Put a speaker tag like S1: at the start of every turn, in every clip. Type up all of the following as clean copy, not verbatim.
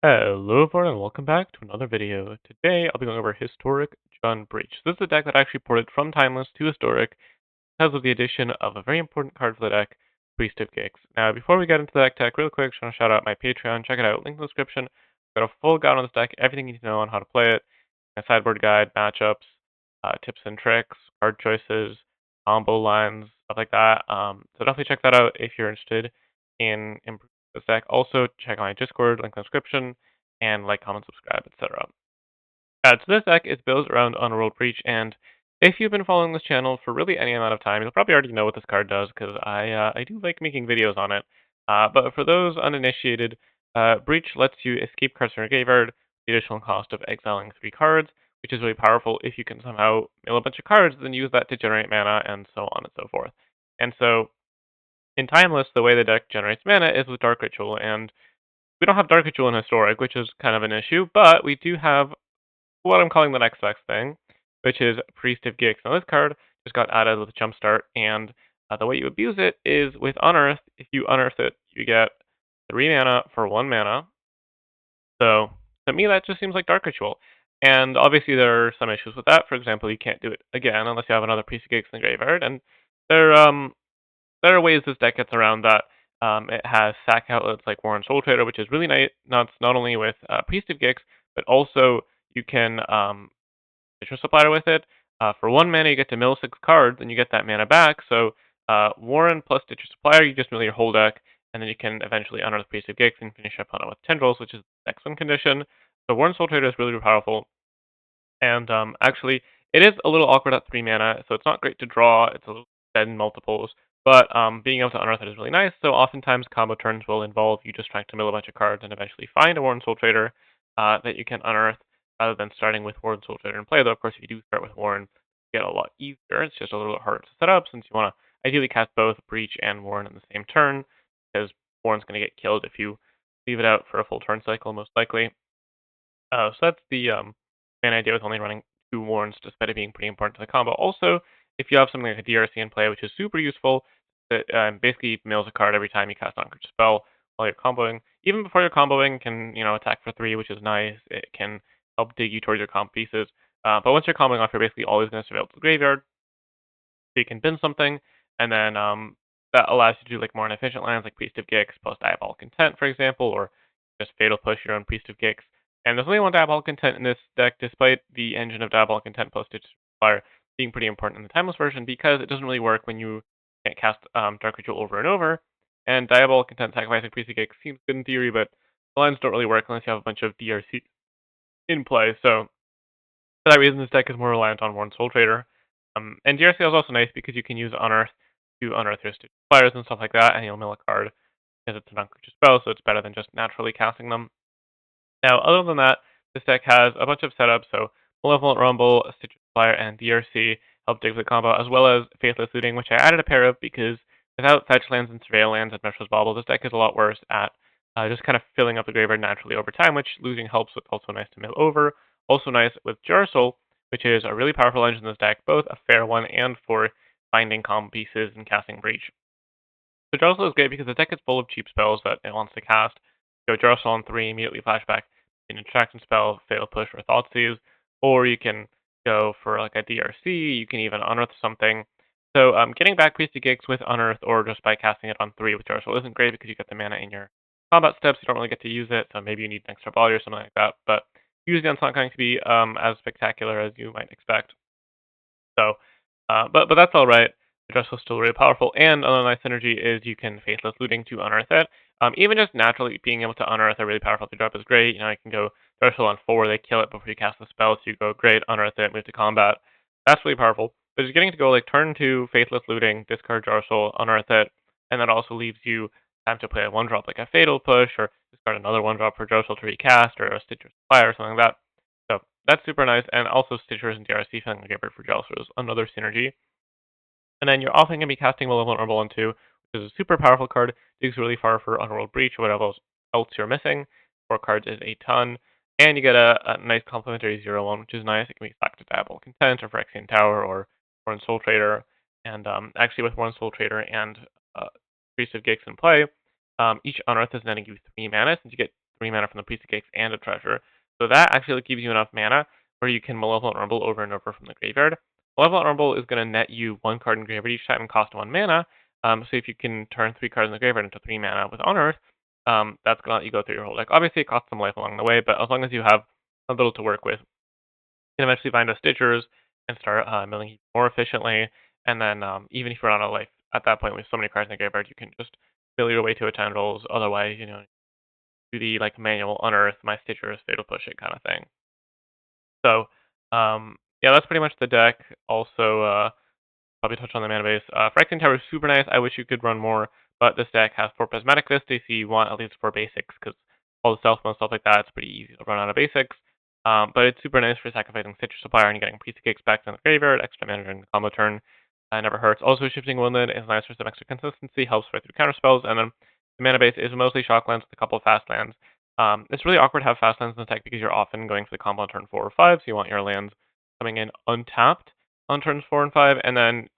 S1: Hello everyone and welcome back to another video. Today I'll be going over Historic Jund Breach. This is a deck that actually ported from Timeless to Historic because of the addition of a very important card for the deck, Priest of Gix. Now before we get into the deck tech, real quick, just want to shout out my Patreon. Check it out, link in the description. Got a full guide on this deck, everything you need to know on how to play it, a sideboard guide, matchups, tips and tricks, card choices, combo lines, stuff like that. So definitely check that out if you're interested in improving this deck. Also, check out my Discord, link in the description, and like, comment, subscribe, etc. So this deck is built around Underworld Breach, and if you've been following this channel for really any amount of time, you'll probably already know what this card does, because I do like making videos on it. But for those uninitiated, Breach lets you escape cards from your graveyard, the additional cost of exiling 3 cards, which is really powerful if you can somehow mill a bunch of cards, then use that to generate mana, and so on and so forth. And so, in Timeless, the way the deck generates mana is with Dark Ritual, and we don't have Dark Ritual in Historic, which is kind of an issue, but we do have what I'm calling the next best thing, which is Priest of Gix. Now this card just got added with Jumpstart, and the way you abuse it is with Unearth. If you unearth it, you get 3 mana for 1 mana. So to me, that just seems like Dark Ritual. And obviously there are some issues with that. For example, you can't do it again unless you have another Priest of Gix in the graveyard. And there there are ways this deck gets around that. It has sack outlets like Warren Soul Trader, which is really nice, not only with Priest of Gix, but also you can Citrus Supplier with it. For 1 mana, you get to mill 6 cards, and you get that mana back. So Warren plus Citrus Supplier, you just mill your whole deck, and then you can eventually unearth Priest of Gix and finish up on it with Tendrils, which is the excellent condition. So Warren Soul Trader is really, really powerful. And actually, it is a little awkward at 3 mana, so it's not great to draw. It's a little dead in multiples. But being able to unearth it is really nice. So oftentimes combo turns will involve you just trying to mill a bunch of cards and eventually find a Warren Soul Trader that you can unearth rather than starting with Warren Soul Trader in play. Though, of course, if you do start with Warren, you get a lot easier. It's just a little harder to set up since you want to ideally cast both Breach and Warren in the same turn, because Warren's going to get killed if you leave it out for a full turn cycle, most likely. So that's the main idea with only running 2 Warrens, despite it being pretty important to the combo. Also, if you have something like a DRC in play, which is super useful, that basically mills a card every time you cast on a spell while you're comboing. Even before you're comboing, can attack for 3, which is nice. It can help dig you towards your comp pieces. But once you're comboing off, you're basically always going to surveil to the graveyard, so you can bin something, and then that allows you to do like more inefficient lands like Priest of Gix plus Diabolic Intent, for example, or just Fatal Push your own Priest of Gix. And there's only one Diabolic Intent in this deck, despite the engine of Diabolic Intent plus Stitch Fire being pretty important in the Timeless version, because it doesn't really work when you can't cast Dark Ritual over and over. And Diabolic Intent sacrificing Priest of Gix seems good in theory, but the lines don't really work unless you have a bunch of DRC in play. So for that reason, this deck is more reliant on Warren Soul Trader. And DRC is also nice because you can use Unearth to unearth your Stitch Flyers and stuff like that, and you'll mill a card because it's an uncreature spell, so it's better than just naturally casting them. Now, other than that, this deck has a bunch of setups, so Malevolent Rumble, Stitch Flyer, and DRC help dig the combo, as well as Faithless Looting, which I added a pair of because without Fetch Lands and Surveil Lands and Mesh's Bauble, this deck is a lot worse at just kind of filling up the graveyard naturally over time, which losing helps, but also nice to mill over. Also nice with Jarsoul, which is a really powerful engine in this deck, both a fair one and for finding combo pieces and casting Breach. So Jarsoul is great because the deck is full of cheap spells that it wants to cast. Go Jarsoul on 3, immediately flashback an Attraction spell, Fatal Push, or Thoughtseize, or you can go for like a DRC, you can even unearth something. So getting back Priest of Gix with Unearth or just by casting it on 3 with Jarsoul isn't great because you get the mana in your combat steps, you don't really get to use it, so maybe you need an extra body or something like that, but usually it's not going to be as spectacular as you might expect. So, but that's all right. The Jarsoul is still really powerful, and another nice synergy is you can Faithless Looting to unearth it. Even just naturally being able to unearth a really powerful 3-drop is great. You can go Jarsoul on 4, they kill it before you cast the spell, so you go great, unearth it, move to combat. That's really powerful. But just getting to go like turn 2, Faithless Looting, discard Jarsoul, unearth it, and that also leaves you time to play a 1-drop like a Fatal Push, or discard another 1-drop for Jarsoul to recast, or a Stitcher's Fire or something like that. So that's super nice, and also Stitchers and DRC filling the graveyard for Jarsoul is another synergy. And then you're often going to be casting Malevolent Rumble on 2, which is a super powerful card, digs really far for Underworld Breach or whatever else you're missing. 4 cards is a ton. And you get a nice complementary 0-1, which is nice. It can be stacked to Diabolic Intent or Phyrexian Tower or Warren Soul Trader. And actually with Warren Soul Trader and Priest of Gix in play, each Unearth is netting you 3 mana, since you get 3 mana from the Priest of Cakes and a treasure. So that actually gives you enough mana where you can Malevolent Rumble over and over from the graveyard. Malevolent Rumble is going to net you 1 card in graveyard each time and cost 1 mana. So if you can turn 3 cards in the graveyard into 3 mana with Unearth, that's going to let you go through your whole deck. Obviously, it costs some life along the way, but as long as you have a little to work with, you can eventually find a Stitchers and start milling more efficiently. And then even if you're on a life at that point with so many cards in the graveyard, you can just mill your way to a tendrils. Otherwise, do the like manual unearth, my Stitchers, fatal push it kind of thing. So yeah, that's pretty much the deck. Also, probably touch on the mana base. Phyrexian Tower is super nice. I wish you could run more, but this deck has 4 Prismatic Vista, so you want at least 4 basics, because all the stealth mode stuff like that, it's pretty easy to run out of basics. But it's super nice for sacrificing Citrus Supplier and getting Priest of Cakes back in the graveyard, extra mana during the combo turn. Never hurts. Also, Shifting Woodland is nice for some extra consistency, helps fight through counter spells, and then the mana base is mostly Shocklands with a couple of fast lands. It's really awkward to have fast lands in the deck because you're often going for the combo on turn 4 or 5, so you want your lands coming in untapped on turns 4 and 5, and then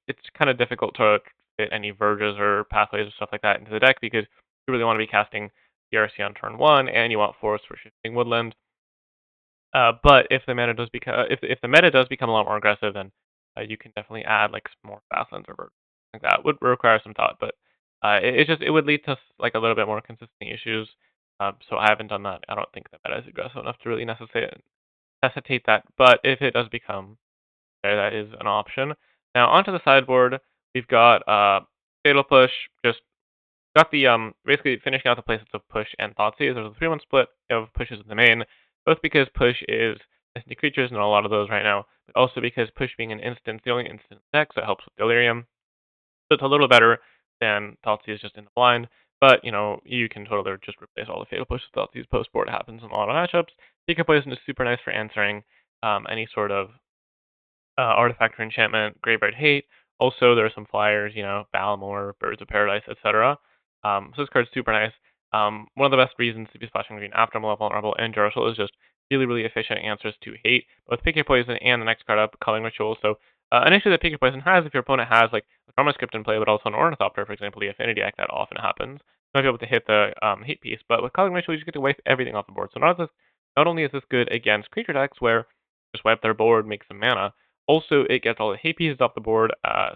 S1: it's kind of difficult to fit any verges or pathways or stuff like that into the deck because you really want to be casting DRC on turn 1, and you want Forest for Shifting Woodland. But if the meta does become if the meta does become a lot more aggressive, then you can definitely add like some more fastlands or verges. Like that would require some thought, but it would lead to like a little bit more consistency issues. So I haven't done that. I don't think the meta is aggressive enough to really necessitate that. But if it does become there, that is an option. Now onto the sideboard, we've got Fatal Push, just got the basically finishing out the places of Push and Thoughtseize. There's a 3-1 split of pushes in the main, both because Push is instant creatures, and a lot of those right now, but also because Push being an instant, the only instant deck, so it helps with Delirium. So it's a little better than Thoughtseize just in the blind, but you can totally just replace all the Fatal Push with Thoughtseize post board. It happens in a lot of matchups. Secret Poison is super nice for answering any sort of Artifact or Enchantment, Graveyard Hate. Also, there are some flyers, Balamore, Birds of Paradise, etc. So this card's super nice. One of the best reasons to be splashing green after Malevolent Rebel and Jarshal is just really, really efficient answers to hate, both Pick Your Poison and the next card up, Culling Ritual. So an issue that Pick Your Poison has if your opponent has like a Karma Script in play, but also an Ornithopter, for example, the Affinity Act, that often happens. You might be able to hit the hate piece, but with Culling Ritual, you just get to wipe everything off the board. So not only is this good against creature decks where just wipe their board, make some mana, also, it gets all the hate pieces off the board,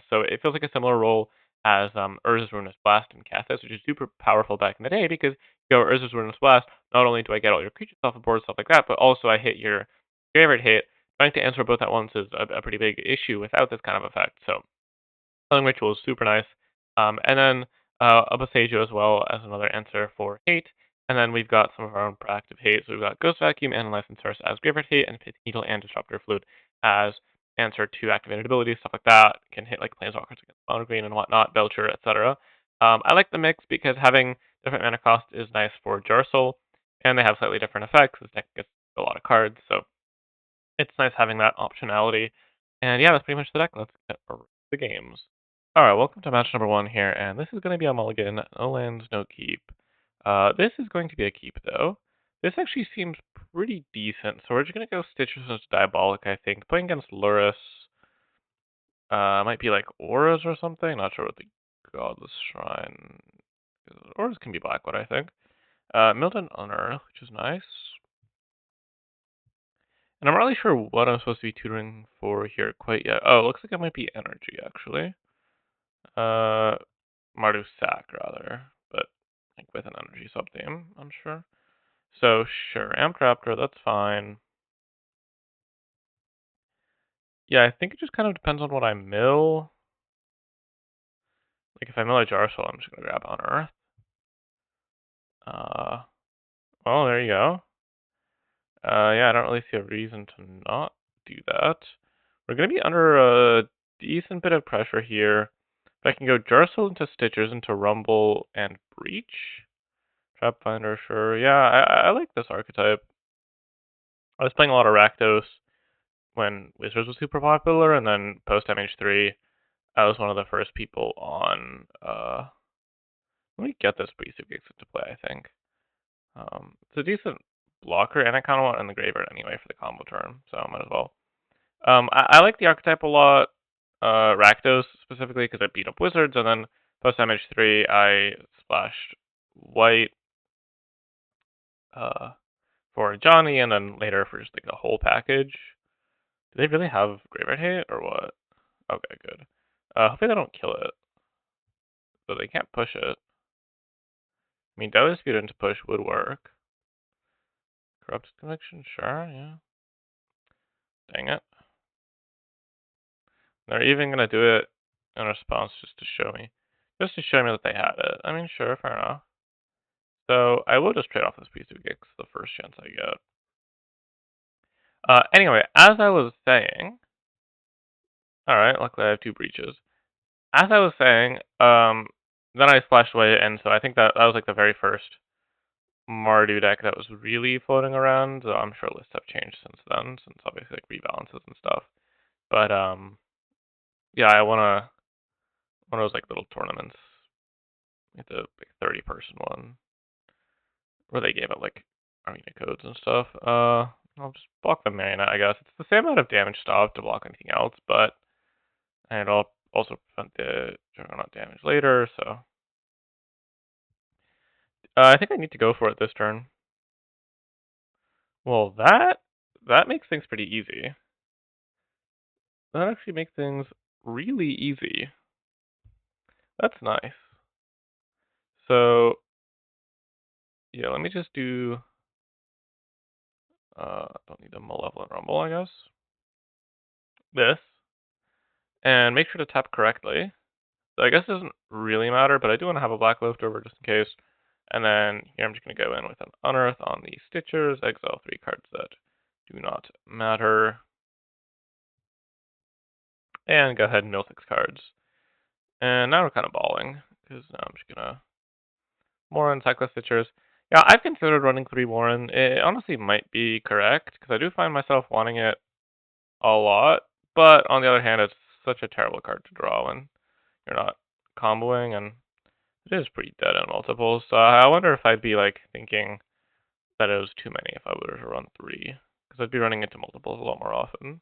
S1: so it feels like a similar role as Urza's Ruinous Blast and Kethis, which is super powerful back in the day because Urza's Ruinous Blast, not only do I get all your creatures off the board, stuff like that, but also I hit your favorite hit. Trying to answer both at once is a pretty big issue without this kind of effect, so Killing Ritual is super nice. And then Abasagio as well as another answer for hate. And then we've got some of our own proactive hate. So we've got Ghost Vacuum and Licensed Source as Graveyard Hate, and Pit Needle and Disruptor Flute as answer to activated abilities, stuff like that. Can hit like Planeswalkers against Mono Green and whatnot, Belcher, etc. I like the mix because having different mana cost is nice for Jarsoul, and they have slightly different effects. This deck gets a lot of cards, so it's nice having that optionality. And yeah, that's pretty much the deck. Let's get over to the games. Alright, welcome to match number 1 here, and this is going to be a mulligan, no lands, no keep. This is going to be a keep, though. This actually seems pretty decent, so we're just going to go Stitches as Diabolic, I think. Playing against Lurrus, might be like Auras or something, not sure what the Godless Shrine is. Auras can be Blackwood, I think. Milton Unearth, which is nice. And I'm not really sure what I'm supposed to be tutoring for here quite yet. Oh, it looks like it might be Energy, actually. Mardu Sac, rather, but like with an energy sub-theme, I'm sure. So, sure, Amped Raptor, that's fine. Yeah, I think it just kind of depends on what I mill. Like, if I mill a Jarsoul, I'm just going to grab Unearth. Well, there you go. Yeah, I don't really see a reason to not do that. We're going to be under a decent bit of pressure here. If I can go Jarsoul into Stitchers, into Rumble and Breach. Trap Finder, sure. Yeah, I like this archetype. I was playing a lot of Rakdos when Wizards was super popular, and then post MH3, I was one of the first people on. Let me get this Priest of Gix into play, I think. It's a decent blocker, and I kind of want it in the graveyard anyway for the combo turn, so I might as well. I like the archetype a lot, Rakdos specifically, because I beat up Wizards, and then post MH3, I splashed white for Johnny, and then later for just like a whole package. Do they really have Graveyard Hate or what? Okay, good. Hopefully they don't kill it. So they can't push it. I mean, Deadly Dispute into push would work. Corrupted Conviction, sure, yeah. Dang it. They're even gonna do it in response just to show me. Just to show me that they had it. I mean, sure, fair enough. So I will just trade off this piece of Gix the first chance I get. Anyway, as I was saying, alright, luckily I have two breaches. As I was saying, then I splashed away, and so I think that was like the very first Mardu deck that was really floating around. So I'm sure lists have changed since then, since obviously like rebalances and stuff. But yeah, I won one of those like little tournaments, like the like 30-person one, where they gave out like arena codes and stuff. I'll just block the marionette, I guess. It's the same amount of damage stop to block anything else, but and it'll also prevent the juggernaut damage later. So I think I need to go for it this turn. Well, that makes things pretty easy. That actually makes things really easy. That's nice. So yeah, let me just do. Don't need a Malevolent Rumble, I guess. This, and make sure to tap correctly. So I guess it doesn't really matter, but I do want to have a black leftover just in case. And then here I'm just going to go in with an Unearth on the Stitchers, exile 3 cards that do not matter, and go ahead and mill 6 cards. And now we're kind of balling, because now I'm just going to Warren, Cyclist Stitchers. Yeah, I've considered running 3 Warren. It honestly might be correct, because I do find myself wanting it a lot, but on the other hand, it's such a terrible card to draw when you're not comboing, and it is pretty dead in multiples. So I wonder if I'd be like thinking that it was too many if I were to run 3, because I'd be running into multiples a lot more often.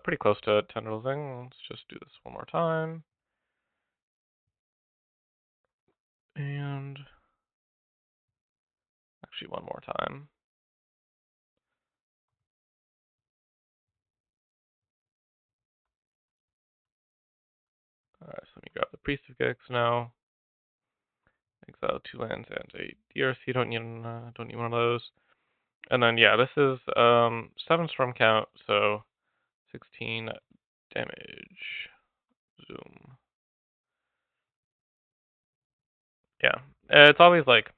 S1: Pretty close to Tendrils-ing. Let's just do this one more time. And actually one more time. Alright, so let me grab the Priest of Gix now. Exile 2 lands and a DRC. Don't need one of those. And then yeah, this is 7 storm count, so 16 damage. Zoom. Yeah, it's always like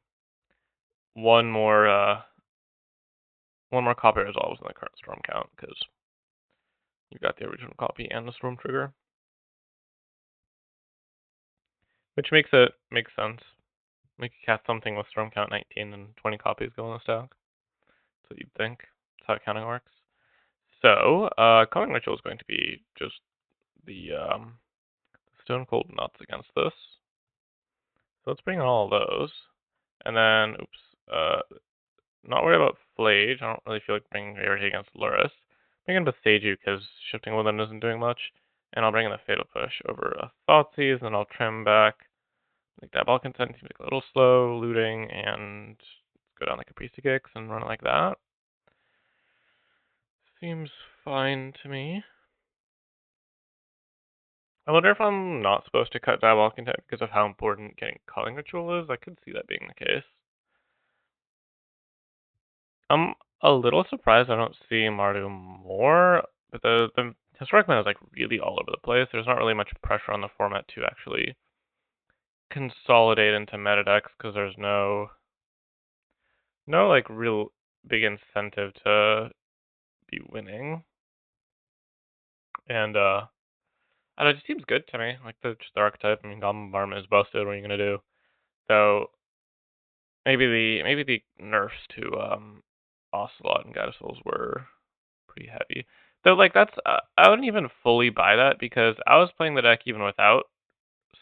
S1: one more copy resolves in the current storm count because you got the original copy and the storm trigger, which makes sense. We could cast something with storm count 19 and 20 copies go in the stack. That's what you'd think. That's how accounting works. So, Culling Ritual is going to be just the Stone Cold Nuts against this. So let's bring in all of those. And then, oops, not worried about Flage. I don't really feel like bringing Rarity against Luris. Bring in Beseiju because Shifting Woodland isn't doing much. And I'll bring in the Fatal Push over a Thoughtseize, and then I'll trim back. Like Diabolic Intent seems like a little slow, looting, and go down like a Priest of Gix and run it like that. Seems fine to me. I wonder if I'm not supposed to cut Diabolic Intent because of how important getting Culling Ritual is. I could see that being the case. I'm a little surprised I don't see Mardu more, but the historic meta is like really all over the place. There's not really much pressure on the format to actually consolidate into meta decks because there's no like real big incentive to be winning. And I don't know, it just seems good to me. Like just the archetype. I mean, Goblin Bombardment is busted. What are you gonna do? So maybe the nerfs to Ocelot and Goddess Souls were pretty heavy. Though, like, that's, I wouldn't even fully buy that because I was playing the deck even without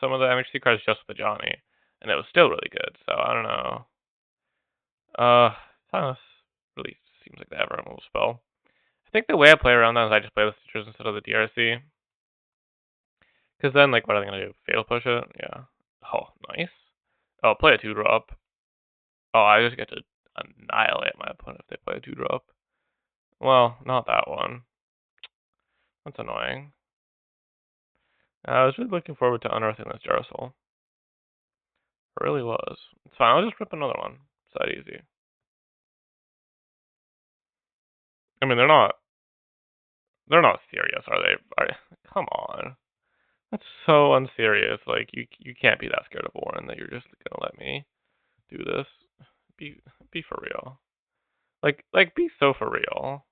S1: some of the MHC cards just with the Johnny, and it was still really good, so I don't know. Silence really seems like the ever removal spell. I think the way I play around that is I just play the Citrus instead of the DRC. Because then, like, what are they going to do? Fatal push it? Yeah. Oh, nice. Oh, play a 2-drop. Oh, I just get to annihilate my opponent if they play a 2-drop. Well, not that one. That's annoying. I was really looking forward to unearthing this Jarsoul. It really was. It's fine, I'll just rip another one. It's that easy. I mean, they're not serious, are they? Come on. That's so unserious. Like, you can't be that scared of Warren that you're just gonna let me do this. Be be for real. Like be so for real.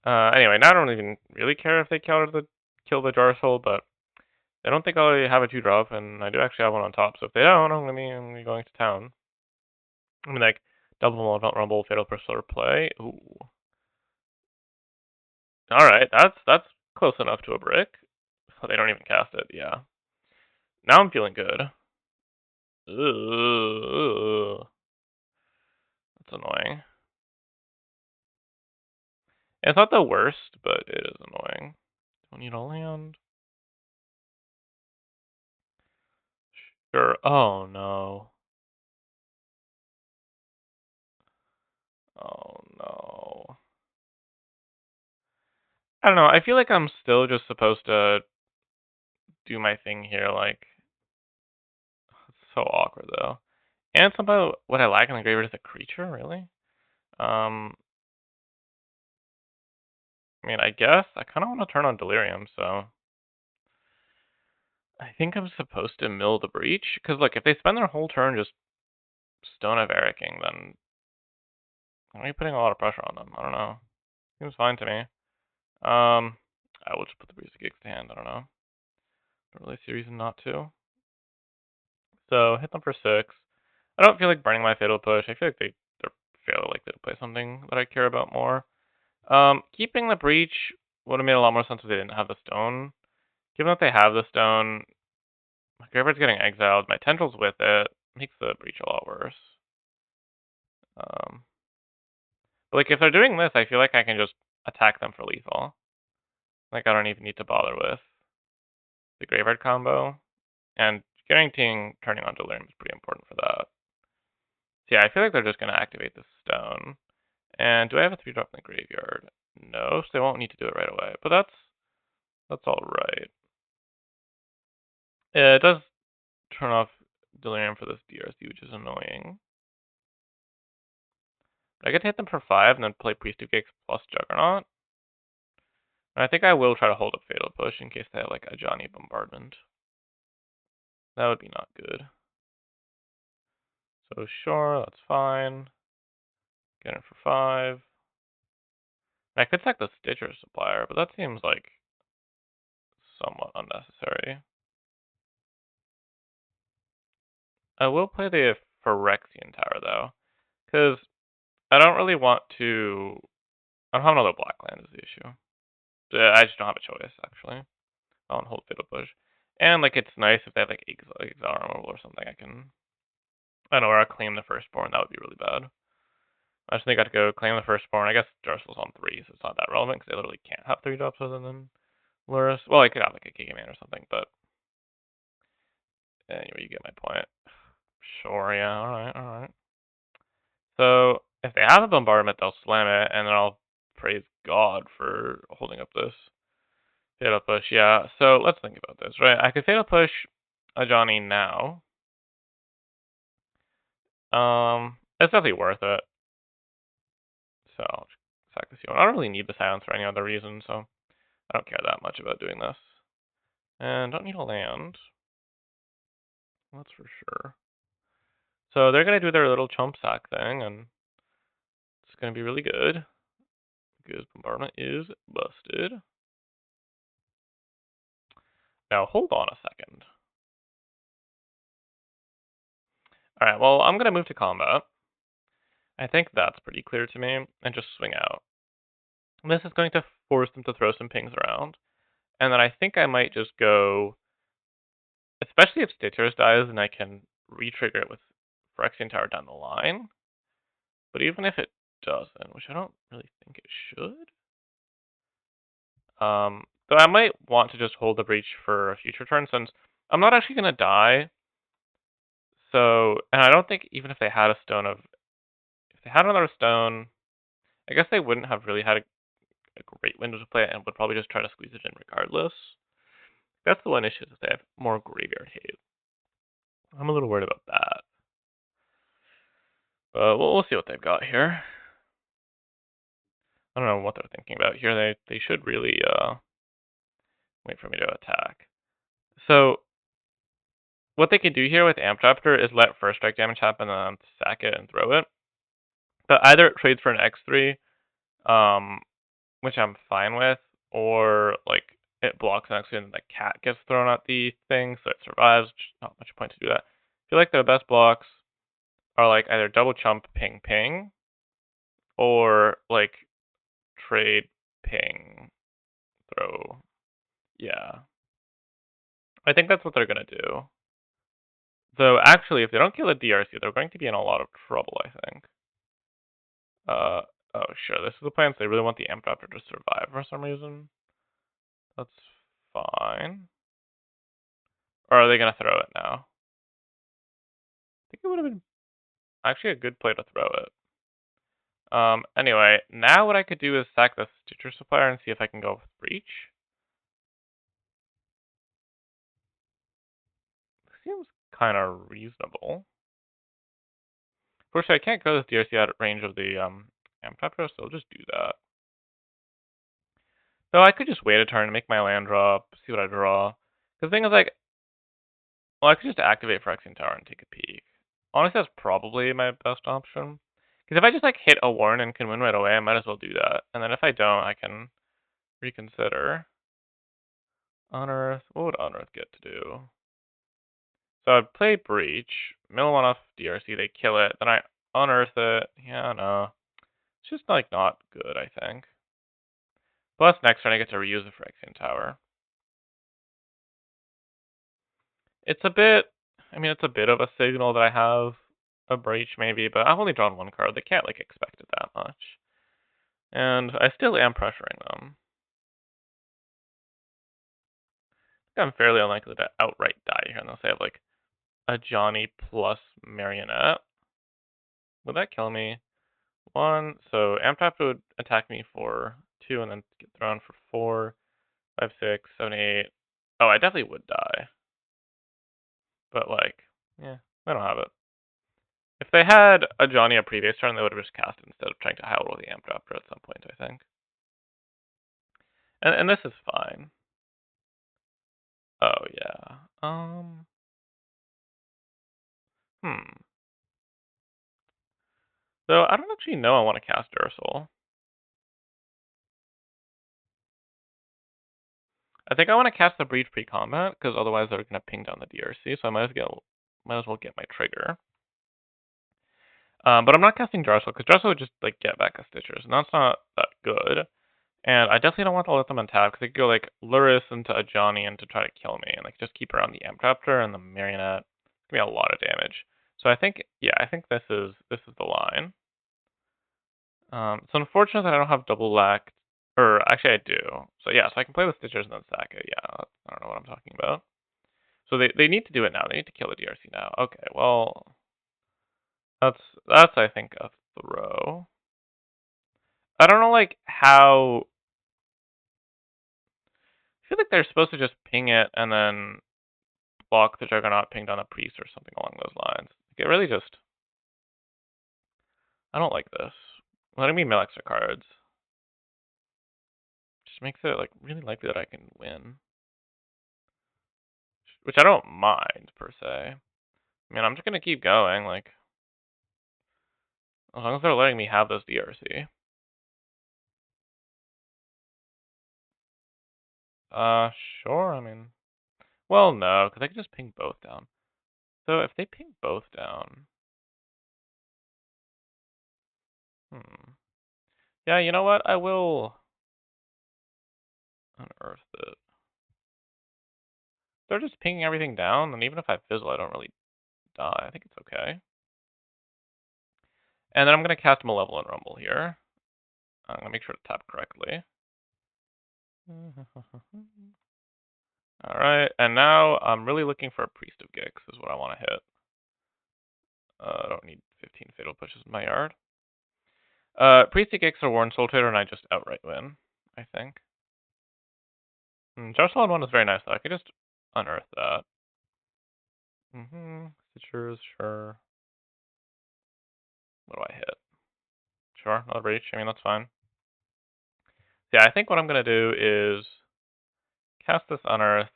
S1: Anyway, now I don't even really care if they kill the Jarsoul, but I don't think I'll have a 2-drop, and I do actually have one on top. So if they don't, I'm gonna be going to town. I mean, like double don't rumble, fatal pursuer play. Ooh. All right, that's close enough to a brick. Oh, they don't even cast it. Yeah. Now I'm feeling good. Ugh. That's annoying. It's not the worst, but it is annoying. Don't need a land. Sure. Oh no. Oh no. I don't know. I feel like I'm still just supposed to do my thing here. Like, it's so awkward though. And somehow what I like in the graveyard is a creature. Really? Um. I mean, I guess I kind of want to turn on Delirium, so I think I'm supposed to mill the breach. Because look, if they spend their whole turn just Stone of Ericking, then I'm gonna be putting a lot of pressure on them. I don't know. Seems fine to me. I will just put the Breeze of Gigs to hand. I don't know. Don't really see a reason not to. So hit them for 6. I don't feel like burning my Fatal Push. I feel like they're fairly likely to play something that I care about more. Keeping the Breach would have made a lot more sense if they didn't have the Stone. Given that they have the Stone, my graveyard's getting exiled. My Tendrils with it makes the Breach a lot worse. But like if they're doing this, I feel like I can just attack them for lethal. Like I don't even need to bother with the graveyard combo. And guaranteeing turning on Delirium is pretty important for that. So yeah, I feel like they're just going to activate the Stone. And do I have a 3-drop in the graveyard? No, so they won't need to do it right away. But that's all right. It does turn off Delirium for this DRC, which is annoying. But I could hit them for 5 and then play Priest of Cakes plus Juggernaut. And I think I will try to hold a Fatal Push in case they have like a Johnny Bombardment. That would be not good. So sure, that's fine. Get it for 5. I could sack the Stitcher Supplier, but that seems like somewhat unnecessary. I will play the Phyrexian Tower though, because I don't really want to. I don't have another black land is the issue. I just don't have a choice actually. I don't hold Fatal Push, and like it's nice if they have like Exile Removal or something. I know where I claim the Firstborn. That would be really bad. I just think I got to go claim the Firstborn. I guess Jarsoul's on 3, so it's not that relevant because they literally can't have 3-drops other than Lurrus. Well, I could have like a Gigaman or something, but anyway, you get my point. Sure, yeah, alright. So, if they have a bombardment, they'll slam it, and then I'll praise God for holding up this Fatal Push. Yeah, so let's think about this, right? I could Fatal Push a Johnny now. It's definitely worth it. So, I'll sack this one. I don't really need the silence for any other reason, so I don't care that much about doing this. And don't need a land. That's for sure. So they're going to do their little chump sack thing, and it's going to be really good. Because bombardment is busted. Now, hold on a second. Alright, well, I'm going to move to combat. I think that's pretty clear to me, and just swing out. This is going to force them to throw some pings around. And then I think I might just go, especially if Stitchers dies, and I can re-trigger it with Phyrexian Tower down the line. But even if it doesn't, which I don't really think it should. Though I might want to just hold the breach for a future turn, since I'm not actually gonna die. So, and I don't think even if they had a stone of, if they had another stone, I guess they wouldn't have really had a great window to play it and would probably just try to squeeze it in regardless. That's the one issue is they have more graveyard hate. I'm a little worried about that. But we'll see what they've got here. I don't know what they're thinking about here. They should really wait for me to attack. So what they could do here with Amp Chapter is let first strike damage happen and then sack it and throw it. But either it trades for an X3, um, which I'm fine with, or like it blocks an X3 and the cat gets thrown at the thing, so it survives. Not much point to do that. I feel like the best blocks are like either double chump ping ping or like trade ping throw. Yeah. I think that's what they're gonna do. Though actually if they don't kill the DRC, they're going to be in a lot of trouble, I think. Uh oh sure, this is the plan, so they really want the Amp Raptor to survive for some reason. That's fine. Or are they gonna throw it now? I think it would have been actually a good play to throw it. Anyway, now what I could do is sack the Stitcher Supplier and see if I can go with Breach. Seems kind of reasonable. Unfortunately, I can't go this DRC out of range of the Amp Raptor, so I'll just do that. So I could just wait a turn and make my land drop, see what I draw. Because the thing is, like, well, I could just activate Phyrexian Tower and take a peek. Honestly, that's probably my best option. Because if I just, like, hit a warn and can win right away, I might as well do that. And then if I don't, I can reconsider. Unearth, what would Unearth get to do? So I'd play Breach, mill one off DRC, they kill it, then I unearth it. Yeah, no. It's just, like, not good, I think. Plus, next turn I get to reuse the Phyrexian Tower. It's a bit, I mean, it's a bit of a signal that I have a breach maybe, but I've only drawn one card. They can't, like, expect it that much. And I still am pressuring them. I think I'm fairly unlikely to outright die here, unless I have, like, a Johnny plus Marionette. Would that kill me? One, so Amtap would attack me for 2 and then get thrown for 4, 5, 6, 7, 8. Oh, I definitely would die. But, like, yeah, I don't have it. If they had a Johnny a previous turn, they would have just cast it instead of trying to high roll the Amp Raptor at some point, I think. And this is fine. Oh yeah. Hmm. So I don't actually know I want to cast Ursul. I think I want to cast the Breach pre-combat, because otherwise they're gonna ping down the DRC, so I might as well get my trigger. But I'm not casting Jarso, because Jarso would just like get back a Stitchers, and that's not that good. And I definitely don't want to let them untap, because they could go like Luris into a Johnny and to try to kill me, and like just keep around the Amp Raptor and the Marionette. It's gonna be a lot of damage. So I think, yeah, I think this is the line. So unfortunate that I don't have double lack, or actually I do. So yeah, so I can play with Stitchers and then sack it. Yeah, I don't know what I'm talking about. So they need to do it now. They need to kill the DRC now. Okay, well, that's I think a throw. I don't know like how. I feel like they're supposed to just ping it and then block the Juggernaut pinged on a priest or something along those lines. Like, it really just. I don't like this. Letting me mill extra cards just makes it like really likely that I can win, which I don't mind per se. I mean, I'm just gonna keep going, like, as long as they're letting me have this DRC. Sure, I mean, well, no, because I can just ping both down. So if they ping both down, yeah, you know what? I will unearth it. They're just pinging everything down, and even if I fizzle, I don't really die. I think it's okay. And then I'm gonna cast Malevolent Rumble here. I'm gonna make sure to tap correctly. Alright, and now I'm really looking for a Priest of Gix is what I want to hit. I don't need 15 Fatal Pushes in my yard. Priest of Gix or Warren Soul Trader, and I just outright win, I think. Jar Solid 1 is very nice, though. I could just unearth that. Stitchers, sure. What do I hit? Sure, another Breach. I mean, that's fine. Yeah, I think what I'm going to do is cast this Unearth,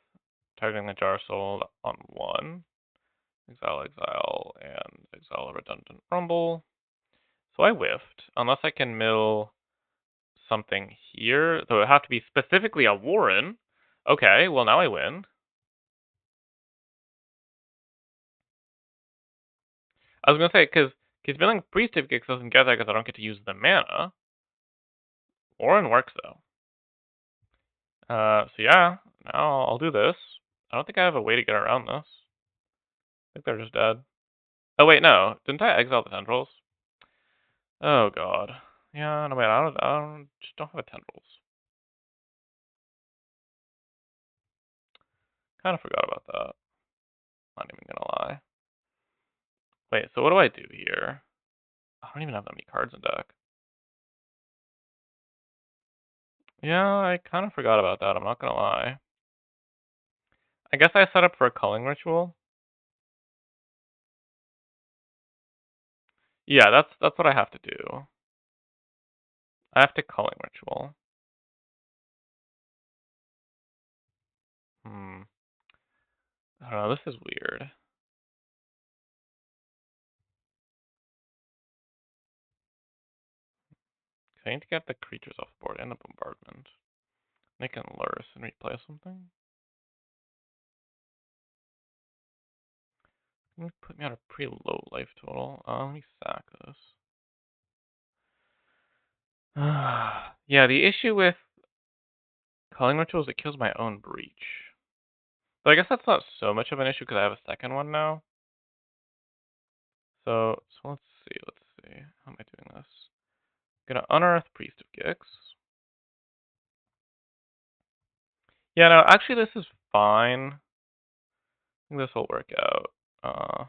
S1: targeting the Jar Soul on 1. Exile, exile, and exile a Redundant Rumble. So I whiffed, unless I can mill something here. So it would have to be specifically a Warren. Okay, well now I win. I was gonna say, because milling Priest of Gix doesn't get that because I don't get to use the mana. Warren works though. So yeah, now I'll do this. I don't think I have a way to get around this. I think they're just dead. Oh wait, no. Didn't I exile the tendrils? Oh god. Yeah, no wait, I don't just don't have a tendrils. Kinda forgot about that. Not even gonna lie. Wait, so what do I do here? I don't even have that many cards in deck. Yeah, I kinda forgot about that, I'm not gonna lie. I guess I set up for a culling ritual. Yeah, that's what I have to do. I have to culling ritual. Hmm. I don't know, this is weird. I need to get the creatures off the board and the bombardment. They can lure and replay something. Put me on a pretty low life total. Let me sack this. Yeah, the issue with culling ritual is it kills my own breach. But I guess that's not so much of an issue because I have a second one now. So let's see. How am I doing this? I'm gonna unearth Priest of Gix. Yeah, no, actually this is fine. I think this will work out. I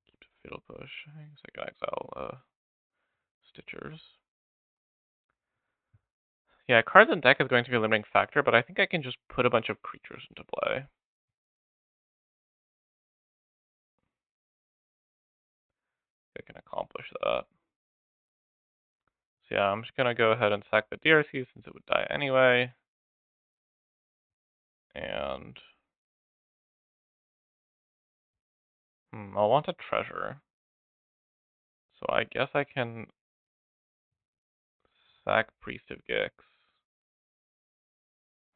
S1: keep the Fatal Push. I guess I can exile Stitchers. Yeah, cards in deck is going to be a limiting factor, but I think I can just put a bunch of creatures into play. I can accomplish that. So yeah, I'm just gonna go ahead and sack the DRC since it would die anyway. And I'll want a treasure. So I guess I can sack Priest of Gix.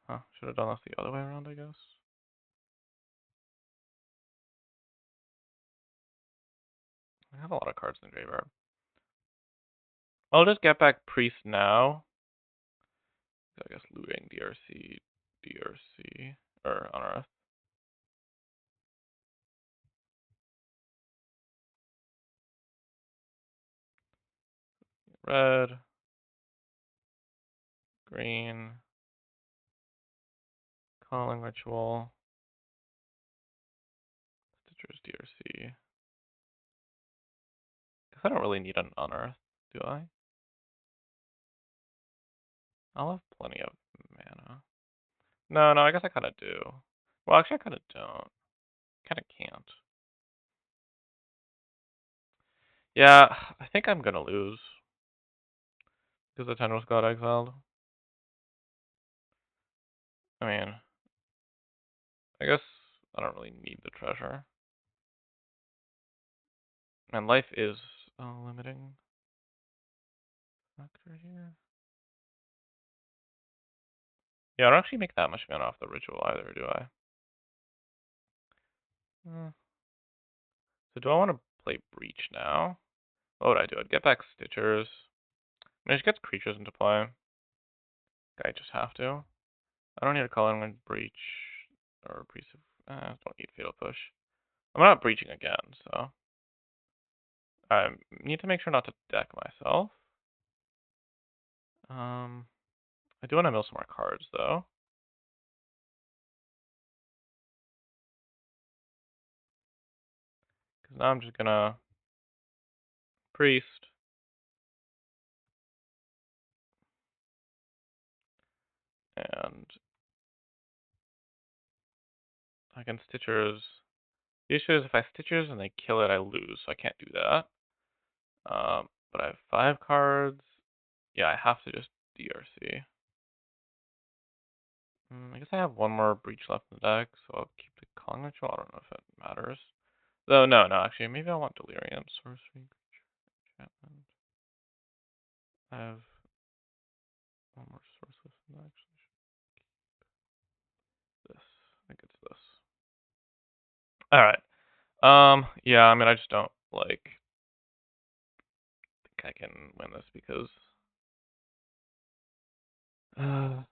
S1: Huh, should have done this the other way around, I guess. I have a lot of cards in the graveyard. I'll just get back Priest now. I guess looting DRC, or Unearth. Red, green, calling ritual, Stitcher's DRC. Guess I don't really need an Unearth, do I? I'll have plenty of mana. No, I guess I kinda do. Well, actually, I kinda don't. Kinda can't. Yeah, I think I'm gonna lose. Because the Tendrils got exiled. I mean, I guess I don't really need the treasure. And life is a limiting factor here. Yeah, I don't actually make that much mana off the ritual either, do I? So do I want to play Breach now? What would I do? I'd get back Stitchers. I just get creatures into play. I just have to. I don't need to call in Breach or Priest of... I don't need Fatal Push. I'm not breaching again, so... I need to make sure not to deck myself. I do want to mill some more cards, though. Because now I'm just gonna priest, and I can Stitchers. The issue is if I Stitchers and they kill it, I lose, so I can't do that. But I have 5 cards. Yeah, I have to just DRC. I guess I have one more breach left in the deck, so I'll keep the Calling Ritual. I don't know if it matters. Though, no, actually, maybe I want Delirium, Sorcery, Enchantment. I have one more Sourceless in the actually. This. I think it's this. Alright. Yeah, I mean, I just don't, think I can win this because, uh,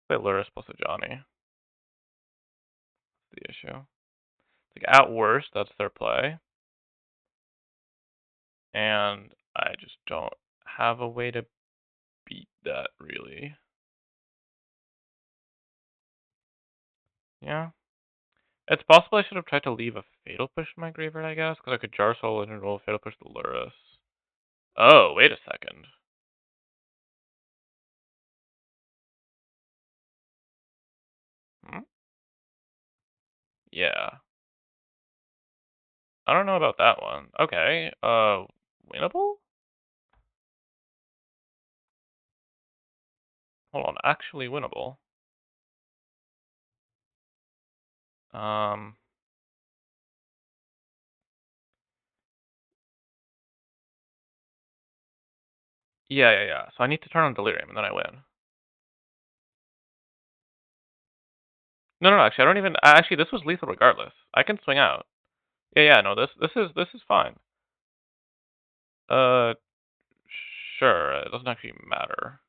S1: play Luris plus a Johnny. That's the issue. Like, at worst, that's their play. And I just don't have a way to beat that, really. Yeah. It's possible I should have tried to leave a Fatal Push in my graveyard, I guess, because I could Jar Soul and roll Fatal Push the Luris. Oh, wait a second. Hmm? Yeah. I don't know about that one. Okay, winnable? Hold on, actually winnable. Um, yeah. So I need to turn on Delirium and then I win. No, actually, I don't even. Actually, this was lethal regardless. I can swing out. Yeah. No, this is fine. Uh, sure. It doesn't actually matter.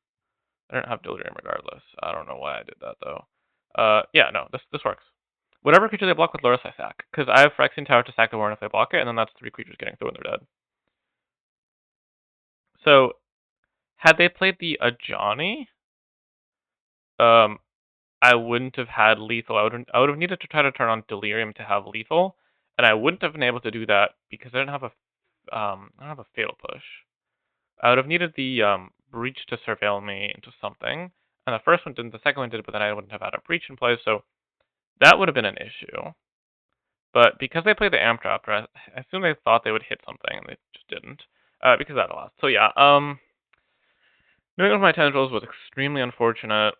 S1: I don't have Delirium regardless. I don't know why I did that though. Yeah, no, this works. Whatever creature they block with Loris, I sack. Because I have Phyrexian Tower to sack the Warren if they block it, and then that's 3 creatures getting through and they're dead. So, had they played the Ajani, um, I wouldn't have had lethal. I would have needed to try to turn on Delirium to have lethal, and I wouldn't have been able to do that because I don't have a Fatal Push. I would have needed the Breach to surveil me into something, and the first one didn't, the second one did, but then I wouldn't have had a Breach in place, so that would have been an issue. But because they played the Amp Raptor, I assume they thought they would hit something, and they just didn't. Because that lost. So yeah, doing with my tendrils was extremely unfortunate.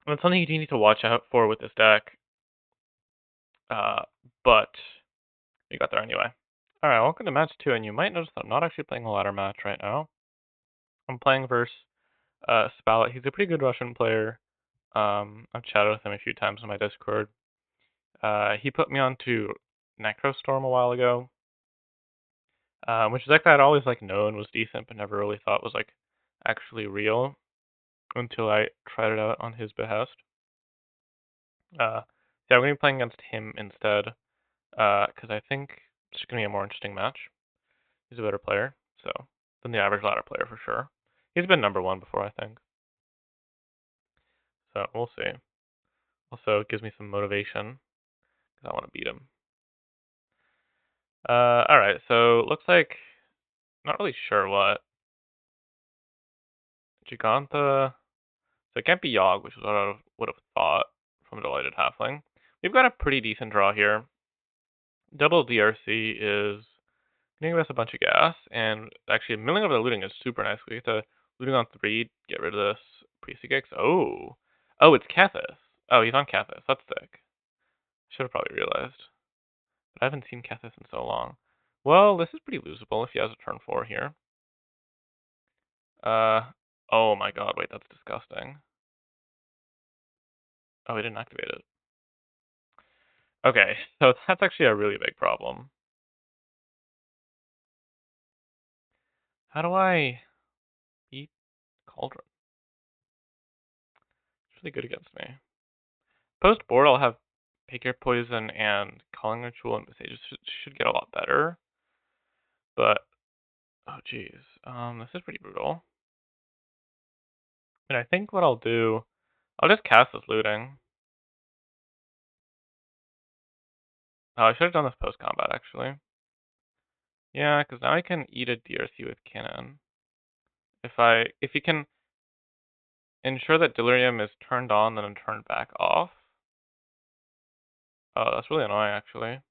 S1: And it's something you do need to watch out for with this deck. But we got there anyway. Alright, welcome to match 2, and you might notice that I'm not actually playing a ladder match right now. I'm playing versus Spallet. He's a pretty good Russian player. I've chatted with him a few times on my Discord. He put me onto Necrostorm a while ago, which is like I'd always known was decent, but never really thought was actually real until I tried it out on his behest. Yeah, I'm gonna be playing against him instead, because I think it's gonna be a more interesting match. He's a better player, so than the average ladder player for sure. He's been #1 before, I think. So we'll see. Also, it gives me some motivation because I want to beat him. Alright, so looks like not really sure what. Giganta. So it can't be Yogg, which is what I would have thought from a Delighted Halfling. We've got a pretty decent draw here. Double DRC is gonna give us a bunch of gas, and actually milling over the looting is super nice. We get to looting on 3, get rid of this Priesty Gix. Oh, it's Kethis. Oh, he's on Kethis. That's sick. Should have probably realized. But I haven't seen Kethis in so long. Well, this is pretty losable if he has a turn 4 here. Oh my god, wait, that's disgusting. Oh, he didn't activate it. Okay, so that's actually a really big problem. How do I beat Cauldron? It's really good against me. Post board, I'll have Pick Your Poison and Calling Ritual and Messages should get a lot better. But, oh jeez, this is pretty brutal. And I think what I'll do, I'll just cast this looting. Oh, I should have done this post-combat, actually. Yeah, because now I can eat a DRC with Cannon. If you can ensure that Delirium is turned on, then turned back off. Oh, that's really annoying, actually.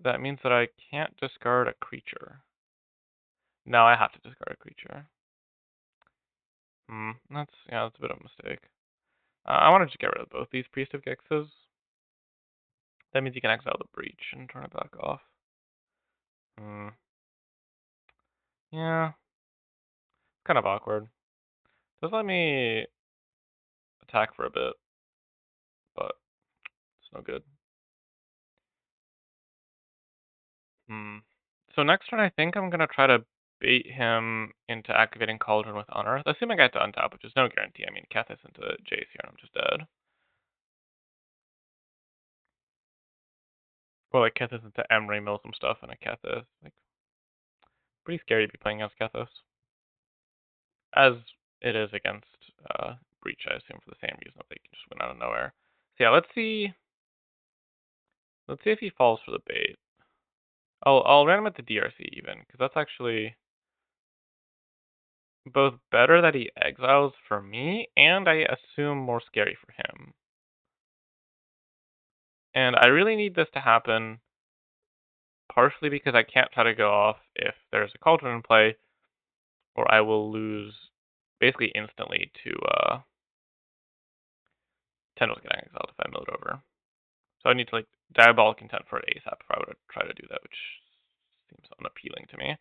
S1: That means that I can't discard a creature. Now I have to discard a creature. That's a bit of a mistake. I wanted to get rid of both these Priest of Gixes. That means you can exile the Breach and turn it back off. Hmm. Yeah, kind of awkward. Does let me attack for a bit, but it's no good. Hmm. So next turn, I think I'm gonna try to bait him into activating Cauldron with Unearth, assuming I get to untap, which is no guarantee. I mean, Kethis into Jace here, and I'm just dead. Or like Kethis into Emry, mill some stuff, and a Kethis. Like, pretty scary to be playing against Kethis. As it is against Breach, I assume, for the same reason that they can just win out of nowhere. So yeah, let's see. Let's see if he falls for the bait. I'll ran him at the DRC even, because that's actually both better that he exiles for me, and I assume more scary for him. And I really need this to happen, partially because I can't try to go off if there's a Cauldron in play, or I will lose basically instantly to Tendrils getting exiled if I mill it over. So I need to like Diabolic Intent for it ASAP if I were to try to do that, which seems unappealing to me.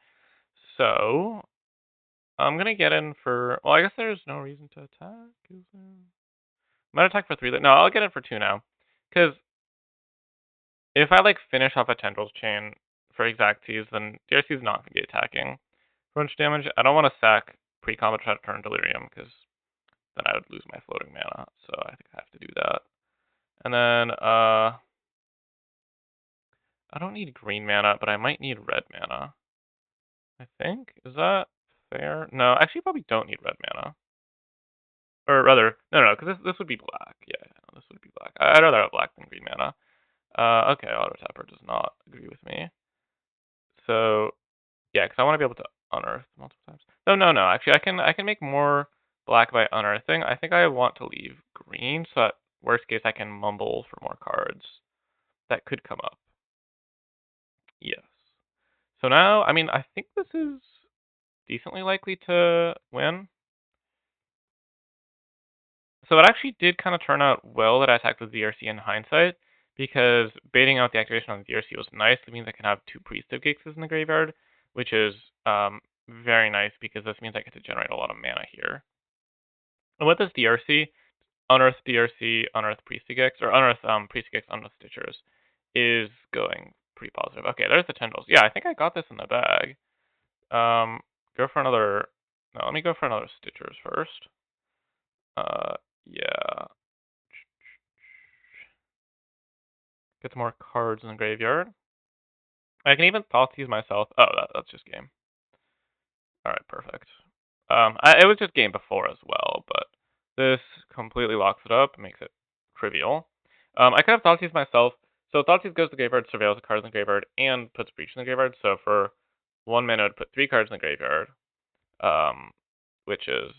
S1: So I'm gonna get in for. Well, I guess there's no reason to attack. Is there? I'm gonna attack for 3. No, I'll get in for 2 now, because if I like finish off a Tendrils chain for Exacties, then DRC is not gonna be attacking for much damage. I don't want to sack pre-combat try to turn Delirium because then I would lose my floating mana. So I think I have to do that. And then I don't need green mana, but I might need red mana. I think. Is that fair? No, actually, you probably don't need red mana. Or rather, no, because this would be black. Yeah, this would be black. I'd rather have black than green mana. Okay, Auto Tapper does not agree with me. So, yeah, because I want to be able to unearth multiple times. No. Actually, I can make more black by unearthing. I think I want to leave green, so that worst case I can mumble for more cards that could come up. Yes. So now, I mean, I think this is decently likely to win. So it actually did kind of turn out well that I attacked with DRC in hindsight, because baiting out the activation on the DRC was nice. It means I can have 2 Priest of Gixes in the graveyard, which is very nice because this means I get to generate a lot of mana here. And with this DRC, Unearth DRC, Unearth Priest of Gix, or Unearth Priest of Gix, Unearth Stitchers, is going pretty positive. Okay, there's the Tendrils. Yeah, I think I got this in the bag. Go for another. No, let me go for another Stitchers first. Yeah. Get some more cards in the graveyard. I can even Thoughtseize myself. Oh, that's just game. Alright, perfect. It was just game before as well, but this completely locks it up, makes it trivial. I could have Thoughtseize myself. So Thoughtseize goes to the graveyard, surveils a card in the graveyard, and puts Breach in the graveyard. So for 1 mana, I'd put 3 cards in the graveyard, which is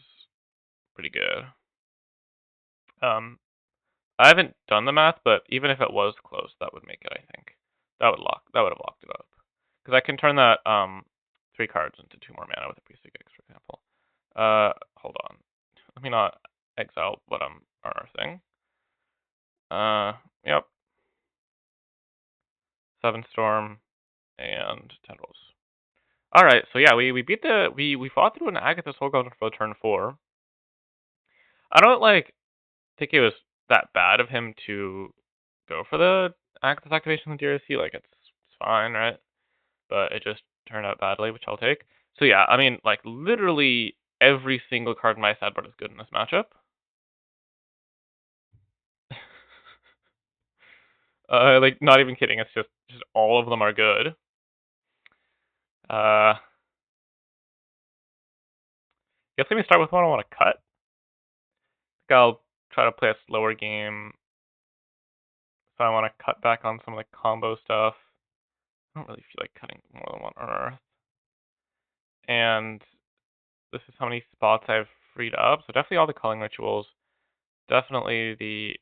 S1: pretty good. I haven't done the math, but even if it was close, that would make it, I think. That would have locked it up. Because I can turn that 3 cards into 2 more mana with a Priest of Gix, for example. Hold on. Let me not exile what I'm unearthing. Yep. 7 Storm and Tendrils. Alright, so yeah, we beat we fought through an Agathis Holgolden for turn 4. I don't think it was that bad of him to go for the Agathis activation with DRC. Like it's fine, right? But it just turned out badly, which I'll take. So yeah, I mean, like literally every single card in my sideboard is good in this matchup. Like not even kidding. It's just all of them are good. Guess let me start with one I want to cut. I think I'll try to play a slower game. So I want to cut back on some of the combo stuff. I don't really feel like cutting more than one Earth. And this is how many spots I've freed up. So definitely all the culling rituals. Definitely the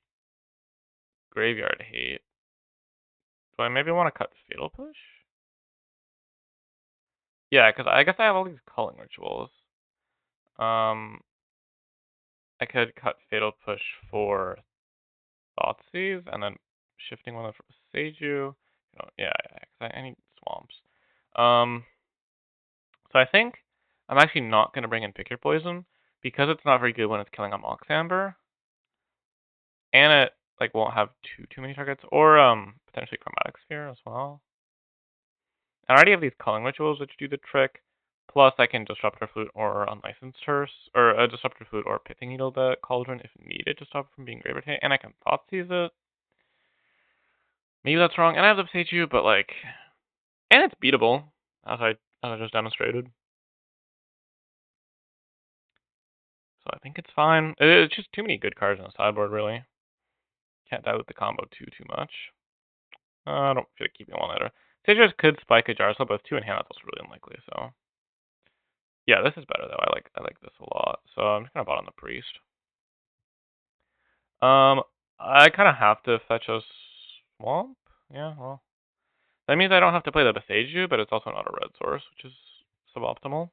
S1: graveyard hate. Do I maybe want to cut Fatal Push? Yeah, because I guess I have all these culling rituals. I could cut Fatal Push for Thoughtseize and then shifting one for Seiju. Yeah, 'cause I need swamps. Um, so I think I'm actually not going to bring in Pick Your Poison because it's not very good when it's killing a Mox Amber. And it like won't have too many targets, or potentially Chromatic Sphere as well. I already have these culling rituals which do the trick. Plus, I can Disruptor Flute or Unlicensed Hearse, or a Disruptor Flute or Pithing Needle the Cauldron if needed to stop it from being Graveyard Hit, and I can Thoughtseize it. Maybe that's wrong, and I have the Psachu, but like, and it's beatable, as I just demonstrated. So I think it's fine. It's just too many good cards on the sideboard, really. Can't dilute the combo too much. I don't feel like keeping one letter. Sagers could spike a Jarso, but with two in hand, that's also really unlikely. So yeah, this is better though. I like this a lot. So I'm just gonna bot on the priest. I kind of have to fetch a swamp. Yeah, well, that means I don't have to play the Beseiju, but it's also not a red source, which is suboptimal.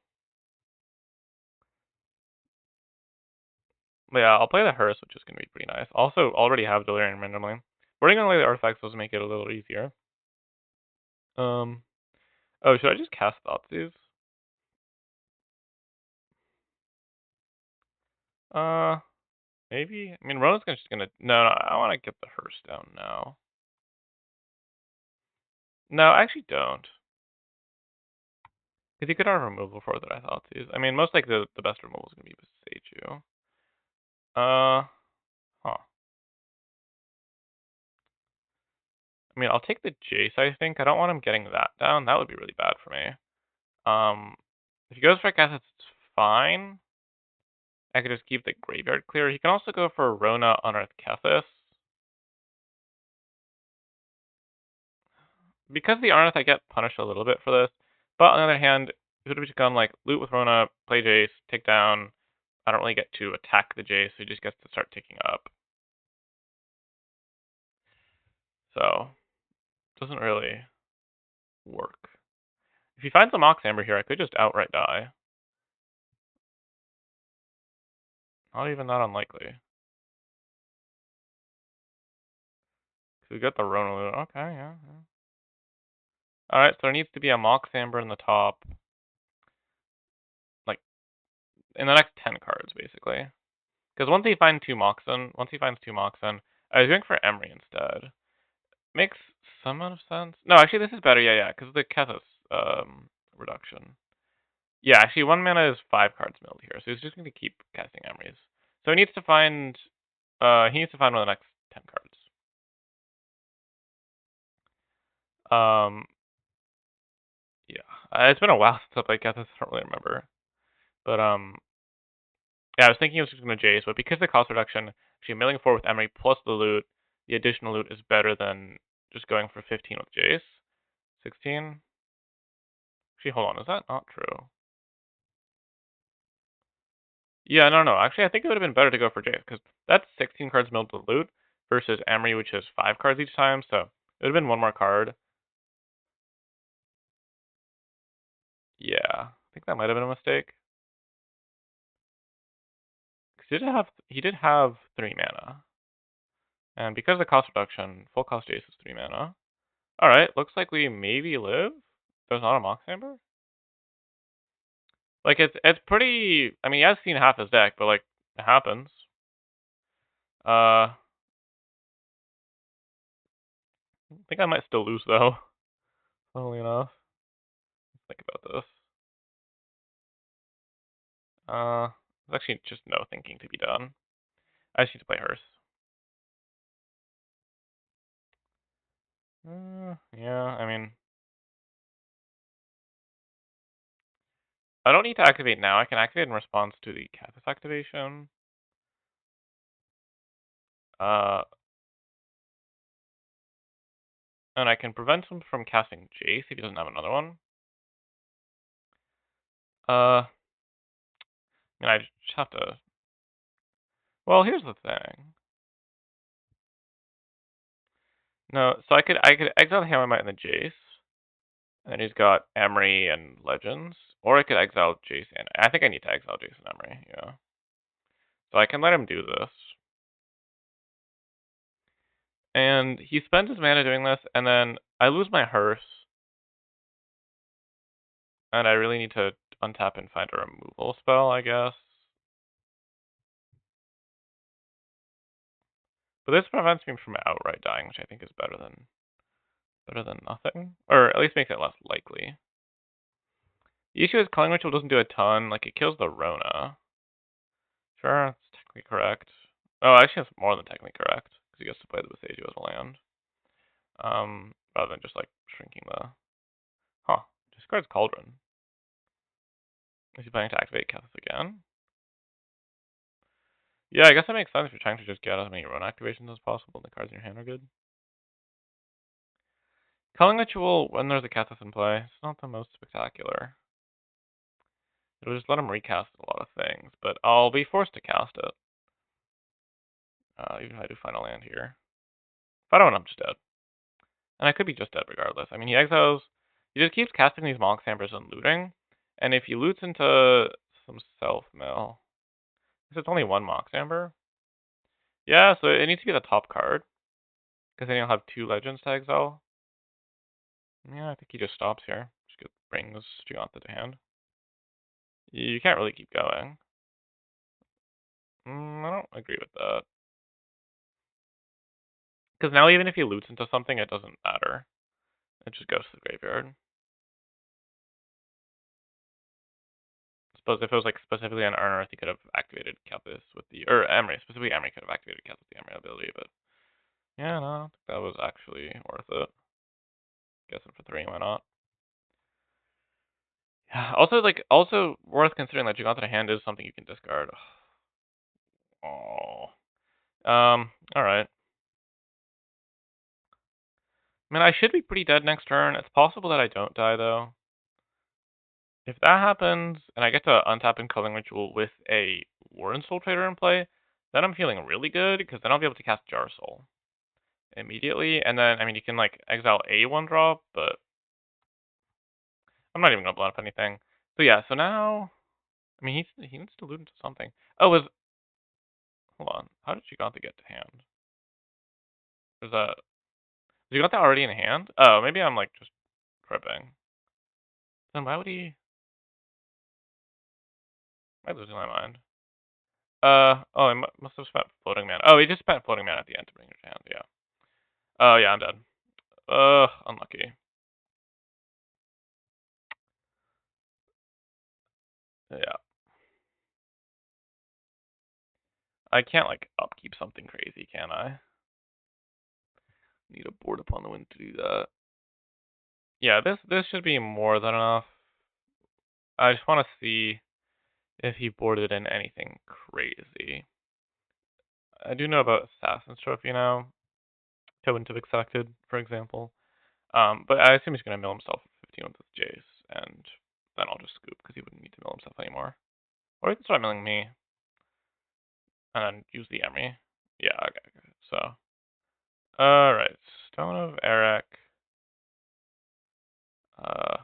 S1: But yeah, I'll play the Hearse, which is gonna be pretty nice. Also, already have Delirium randomly. Boarding away the artifacts does make it a little easier. Oh, should I just cast Thoughtseize? Uh, maybe. I mean, Rona's just gonna. No, I want to get the Hearse down now. No, I actually don't. Because you could have removal for that, I thought too. I mean, most likely the best removal is gonna be Beseiju. Huh. I mean, I'll take the Jace. I think I don't want him getting that down. That would be really bad for me. If he goes for Kethis, it's fine. I could just keep the graveyard clear. He can also go for Rona Unearth Kethis. Because the Unearth, I get punished a little bit for this. But on the other hand, it would have gone like loot with Rona, play Jace, take down. I don't really get to attack the Jace, so he just gets to start ticking up. So, doesn't really work. If he finds a Mox Amber here, I could just outright die. Not even that unlikely. So we got the Rona loot. Okay, yeah. Alright, so there needs to be a Mox Amber in the top. Like, in the next 10 cards, basically. Because once he finds two Moxen, I was going for Emery instead. Makes some amount of sense. No, actually, this is better. Yeah, because of the Kethis reduction. Yeah, actually, 1 mana is 5 cards milled here, so he's just going to keep casting Emerys. So he needs to find one of the next 10 cards. Yeah, it's been a while since I played Kethis. I don't really remember, but yeah, I was thinking it was just going to Jace, but because of the cost reduction, actually milling 4 with Emery plus the loot, the additional loot is better than just going for 15 with Jace. 16. Actually, hold on, is that not true? Yeah, no. Actually, I think it would have been better to go for Jace, because that's 16 cards milled to loot, versus Emery, which has 5 cards each time, so it would have been 1 more card. Yeah, I think that might have been a mistake. Because he did have 3 mana. And because of the cost reduction, full cost Jace is 3 mana. Alright, looks like we maybe live. There's not a Mox Amber? Like, it's pretty... I mean, he has seen half his deck, but, like, it happens. I think I might still lose, though. Funnily enough. Let's think about this. There's actually just no thinking to be done. I just need to play Hearse. Yeah, I mean... I don't need to activate now. I can activate in response to the Kethis activation. And I can prevent him from casting Jace if he doesn't have another one. And I just have to... Well, here's the thing. No, so I could exile the Hammermite and the Jace. And then he's got Emery and Legends. Or I could exile Jace and... I think I need to exile Jace and Emery, yeah. So I can let him do this. And he spends his mana doing this, and then I lose my Hearse. And I really need to untap and find a removal spell, I guess. But this prevents me from outright dying, which I think is better than nothing. Or at least makes it less likely. The issue is Calling Ritual doesn't do a ton, like it kills the Rona. Sure, that's technically correct. Oh, actually that's more than technically correct, because he gets to play the Boseiju as a land. Rather than just like shrinking the... Huh. Discards Cauldron. Is he planning to activate Kethis again? Yeah, I guess that makes sense if you're trying to just get as many Rona activations as possible and the cards in your hand are good. Calling Ritual when there's a Kethis in play, it's not the most spectacular. It'll just let him recast a lot of things, but I'll be forced to cast it. Even if I do final land here. If I don't, I'm just dead. And I could be just dead regardless. I mean, he just keeps casting these Mox Ambers and looting. And if he loots into some self-mill, because it's only one Mox Amber. Yeah, so it needs to be the top card. Because then you'll have 2 Legends to exile. Yeah, I think he just stops here. Just brings Giganta to hand. You can't really keep going. I don't agree with that. Because now even if he loots into something, it doesn't matter. It just goes to the graveyard. I suppose if it was like specifically on Earth, he could have activated Kethis with the... Or Emery, specifically Emery could have activated Kethis with the Emery ability, but... Yeah, no, I don't think that was actually worth it. Guessing for 3, why not? Yeah, also worth considering that Giganta to hand is something you can discard. Oh. Alright. I mean, I should be pretty dead next turn. It's possible that I don't die, though. If that happens, and I get to untap and Culling Ritual with a War Infiltrator in play, then I'm feeling really good, because then I'll be able to cast Jar Soul immediately, and then, I mean, you can, like, exile a 1-drop, but I'm not even gonna blow up anything. So yeah, so now, I mean, he needs to loot into something. Oh, hold on, how did Giganta get to hand? Is Giganta already in hand? Oh, maybe I'm, like, just tripping. Then why would he... Am I losing my mind? Oh, I must have spent floating mana. Oh, he just spent floating mana at the end to bring it to hand, yeah. Oh, yeah, I'm dead. Unlucky. Yeah. I can't, like, upkeep something crazy, can I? Need a board upon the wind to do that. Yeah, this should be more than enough. I just want to see if he boarded in anything crazy. I do know about Assassin's Trophy now. I wouldn't have expected, for example. But I assume he's going to mill himself at 15 with Jace, and then I'll just scoop because he wouldn't need to mill himself anymore. Or he can start milling me, and then use the Emery. Yeah, okay. So, alright. Stone of Eric. Oh,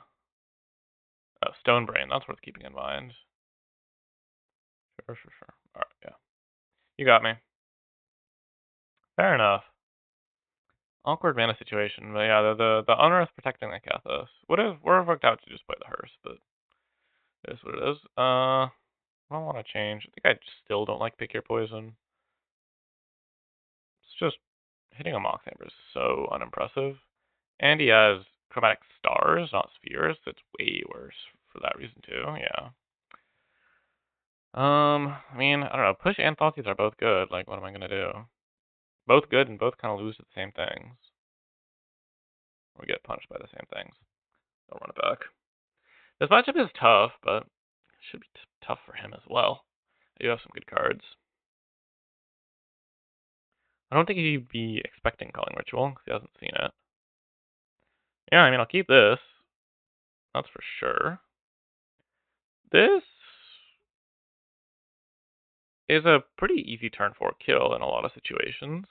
S1: Stone Brain. That's worth keeping in mind. Sure. Alright, yeah. You got me. Fair enough. Awkward mana situation, but yeah, the Unearth protecting the Kethis would have worked out to just play the Hearse, but it is what it is. I don't want to change. I think I still don't like Pick Your Poison. It's just hitting a Mox Amber is so unimpressive, and he has Chromatic Stars, not Spheres. So it's way worse for that reason too. Yeah. I mean, I don't know. Push and Thoughtseize are both good. Like, what am I gonna do? Both good and both kind of lose to the same things. Or get punished by the same things. I'll run it back. This matchup is tough, but it should be tough for him as well. I do have some good cards. I don't think he'd be expecting Calling Ritual, because he hasn't seen it. Yeah, I mean, I'll keep this. That's for sure. This is a pretty easy turn 4 kill in a lot of situations.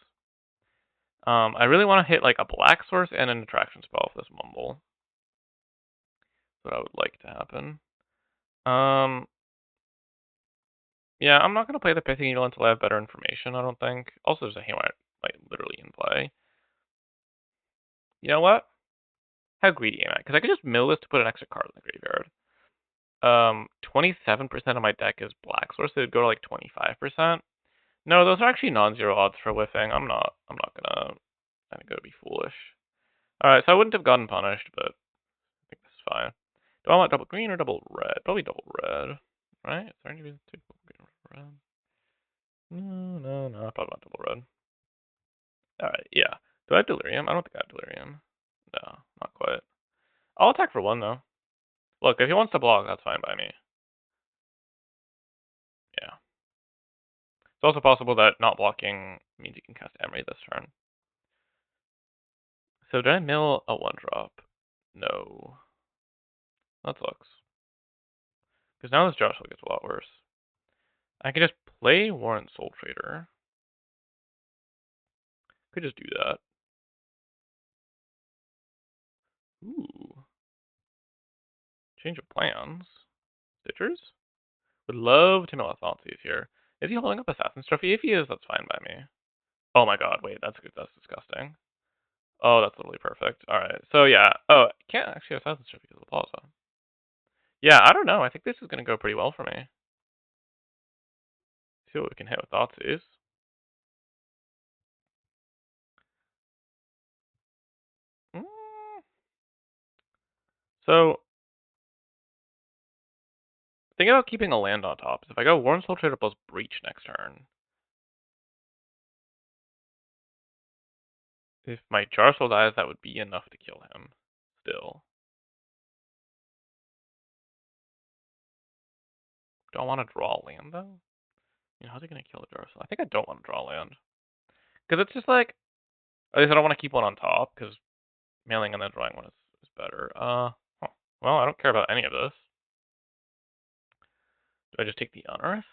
S1: I really want to hit like a black source and an attraction spell with this Mumble. That's what I would like to happen. Yeah, I'm not going to play the Pithing Needle until I have better information, I don't think. Also, there's a Haywire, like, literally in play. You know what? How greedy am I? Because I could just mill this to put an extra card in the graveyard. 27% of my deck is black source, so it'd go to like 25%. No, those are actually non-zero odds for whiffing. I'm not gonna, I think it would be foolish. Alright, so I wouldn't have gotten punished, but I think this is fine. Do I want double green or double red? Probably double red. Right? Is there any reason to double green or red? No, I probably want double red. Alright, yeah. Do I have delirium? I don't think I have delirium. No, not quite. I'll attack for one though. Look, if he wants to block, that's fine by me. Yeah. It's also possible that not blocking means he can cast Emery this turn. So did I mill a 1-drop? No. That sucks. Because now this Joshua gets a lot worse. I can just play Warren Soul Trader. Could just do that. Ooh. Change of plans. Stitchers? Would love to know what Thoughtseize here. Is he holding up Assassin's Trophy? If he is, that's fine by me. Oh my god, wait, that's good. That's disgusting. Oh, that's literally perfect. Alright, so yeah. Oh, can't actually Assassin's Trophy because of the plaza. Yeah, I don't know. I think this is going to go pretty well for me. See what we can hit with Thoughtseize. Mm. So, think about keeping a land on top. If I go Warren Soul Trader plus Breach next turn, if my Jarsoul dies, that would be enough to kill him. Still. Do I want to draw land, though? You know, how's he going to kill the Jarsoul? I think I don't want to draw land. Because it's just like, at least I don't want to keep one on top, because mailing and then drawing one is better. Huh. Well, I don't care about any of this. Do I just take the Unearth?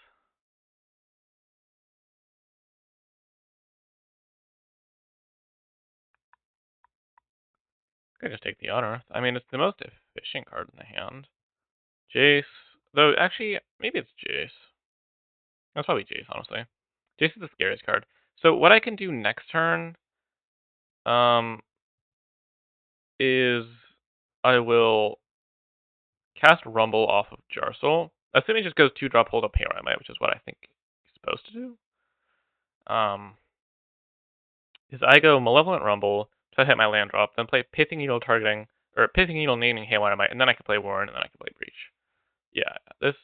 S1: I could just take the Unearth. I mean, it's the most efficient card in the hand. Jace. Though, actually, maybe it's Jace. That's probably Jace, honestly. Jace is the scariest card. So what I can do next turn, is I will cast Rumble off of Jarsoul. Assuming it just goes 2-drop hold up Paramite, which is what I think he's supposed to do. Is I go Malevolent Rumble, so I hit my land drop, then play Pithing Needle targeting, or Pithing Needle naming Haywire Might, and then I can play Warren, and then I can play Breach. Yeah, this,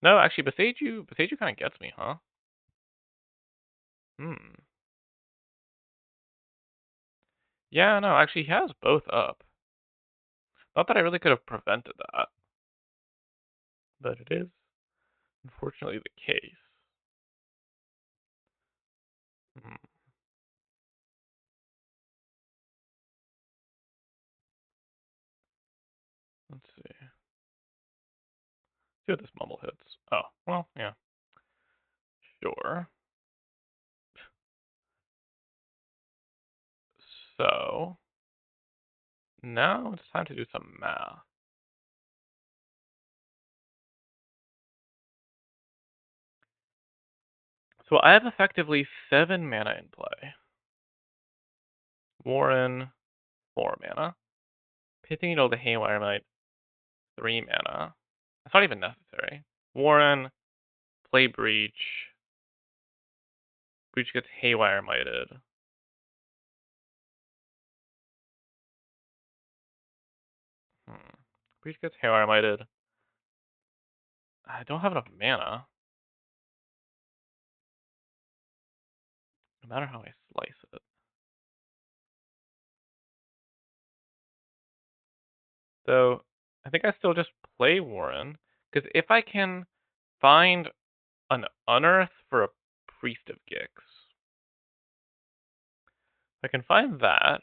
S1: no, actually, Beseiju kind of gets me, huh? Yeah, no, actually, he has both up. Not that I really could have prevented that, but it is unfortunately the case. Hmm. Let's see. See what this mumble hits. Oh, well, yeah. Sure. So, now it's time to do some math. So I have effectively 7 mana in play. Warren, 4 mana. Pithing Needle to Haywire Might, 3 mana. That's not even necessary. Warren, play Breach. Breach gets Haywire Mighted. Breach gets Haywire Mighted. I don't have enough mana. No matter how I slice it. So, I think I still just play Warren. Because if I can find an Unearth for a Priest of Gix. If I can find that,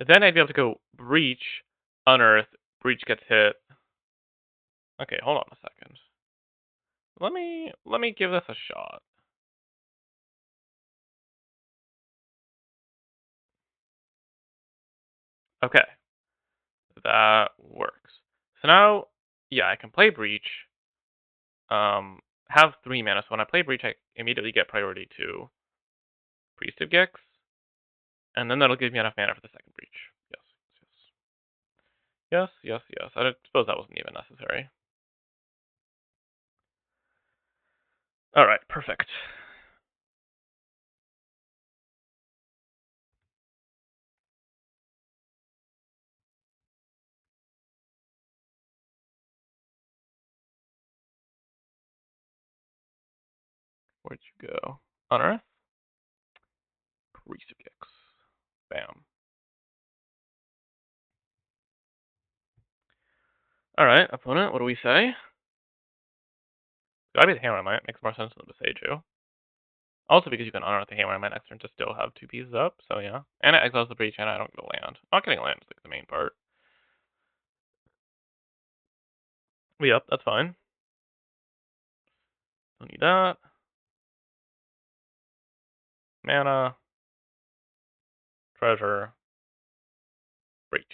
S1: Then I'd be able to go Breach, Unearth, Breach gets hit. Okay, hold on a second. Let me give this a shot. Okay, that works. So now, yeah, I can play Breach. Have 3 mana. So when I play Breach, I immediately get priority to Priest of Gix, and then that'll give me enough mana for the second Breach. Yes, yes, yes, yes, yes. I suppose that wasn't even necessary. All right, perfect. Where'd you go? Unearth? Priest of Gix. Bam. Alright, opponent, what do we say? Gotta be the Hammer I Might, makes more sense than the Beseiju. Also because you can Unearth the Hammer I Might next turn to still have 2 pieces up, so yeah. And it exiles the Breach, and I don't get a land. Not getting land is like the main part. Yep, that's fine. Don't need that. Mana. Treasure. Breach.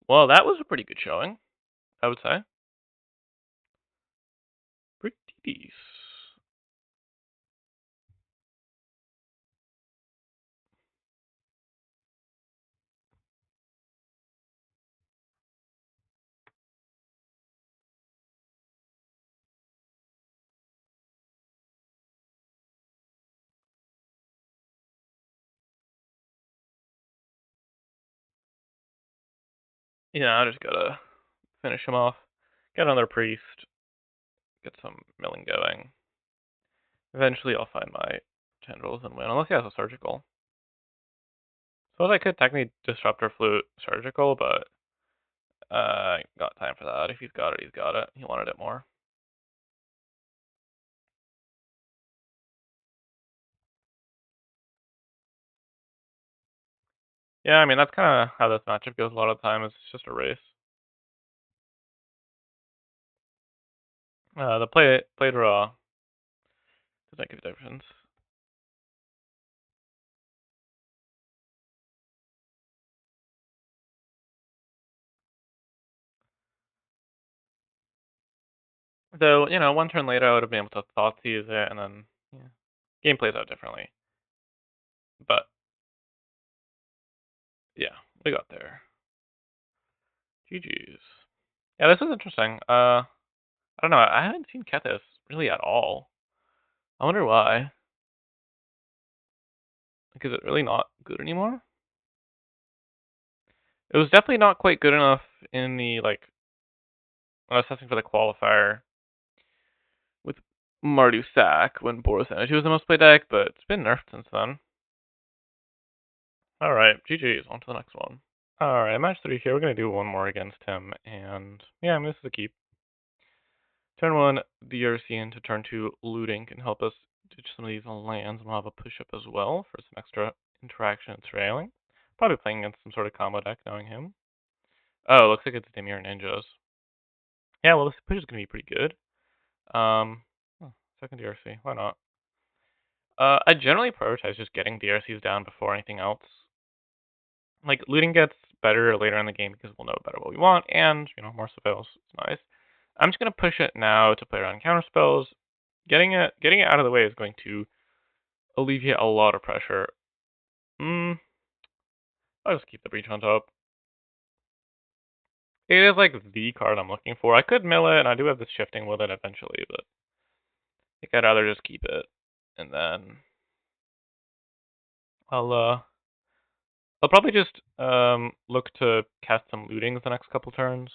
S1: Well, that was a pretty good showing, I would say. Pretty decent. Yeah, I just gotta finish him off. Get another Priest. Get some milling going. Eventually I'll find my tendrils and win, unless he has a surgical. So I could technically Disruptor Flute surgical, but got time for that. If he's got it, he's got it. He wanted it more. Yeah, I mean, that's kind of how this matchup goes a lot of the time. It's just a race. The play draw does make a difference. Though, you know, one turn later I would have been able to Thoughtseize it, and then yeah, game plays out differently. But yeah, we got there. GG's. Yeah, this is interesting. I don't know. I haven't seen Kethis really at all. I wonder why. Like, is it really not good anymore? It was definitely not quite good enough in the, like, when I was testing for the qualifier with Mardu Sack when Boros Energy was the most played deck, but it's been nerfed since then. Alright, GG's, on to the next one. Alright, match 3 here. We're going to do one more against him, and yeah, I mean, this is a keep. Turn 1, DRC into turn 2, looting can help us ditch some of these lands, and we'll have a push-up as well for some extra interaction and trailing. Probably playing against some sort of combo deck, knowing him. Oh, looks like it's Dimir Ninjas. Yeah, well, this push is going to be pretty good. Oh, second DRC, why not? I generally prioritize just getting DRCs down before anything else. Like, looting gets better later in the game because we'll know better what we want, and, you know, more spells. It's nice. I'm just going to push it now to play around counter spells. Getting it out of the way is going to alleviate a lot of pressure. I'll just keep the Breach on top. It is, like, the card I'm looking for. I could mill it, and I do have this shifting with it eventually, but I think I'd rather just keep it. And then I'll probably just look to cast some lootings the next couple turns.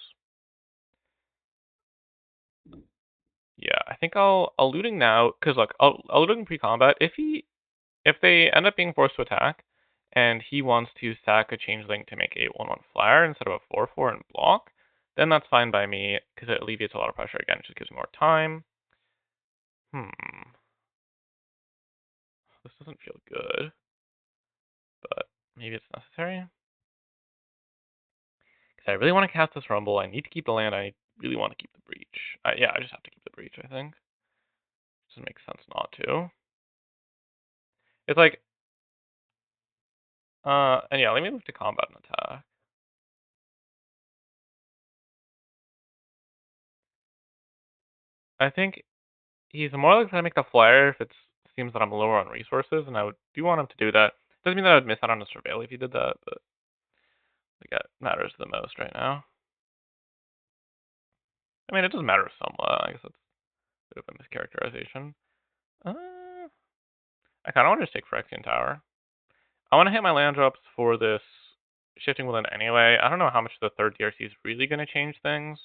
S1: Yeah, I think I'll looting now because look, I'll looting pre-combat. If they end up being forced to attack, and he wants to sack a changeling to make a 1/1 flyer instead of a 4/4 and block, then that's fine by me because it alleviates a lot of pressure again. It just gives me more time. This doesn't feel good. Maybe it's necessary. Because I really want to cast this Rumble. I need to keep the land. I really want to keep the Breach. Yeah, I just have to keep the Breach, I think. Doesn't make sense not to. It's like, and yeah, let me move to combat and attack. I think he's more likely to make the flyer if it seems that I'm lower on resources, and do want him to do that. Doesn't mean that I'd miss out on a surveil if he did that, but I think that matters the most right now. I mean, it does matter somewhat. I guess that's a bit of a mischaracterization. I kind of want to just take Phyrexian Tower. I want to hit my land drops for this shifting within anyway. I don't know how much the third DRC is really going to change things.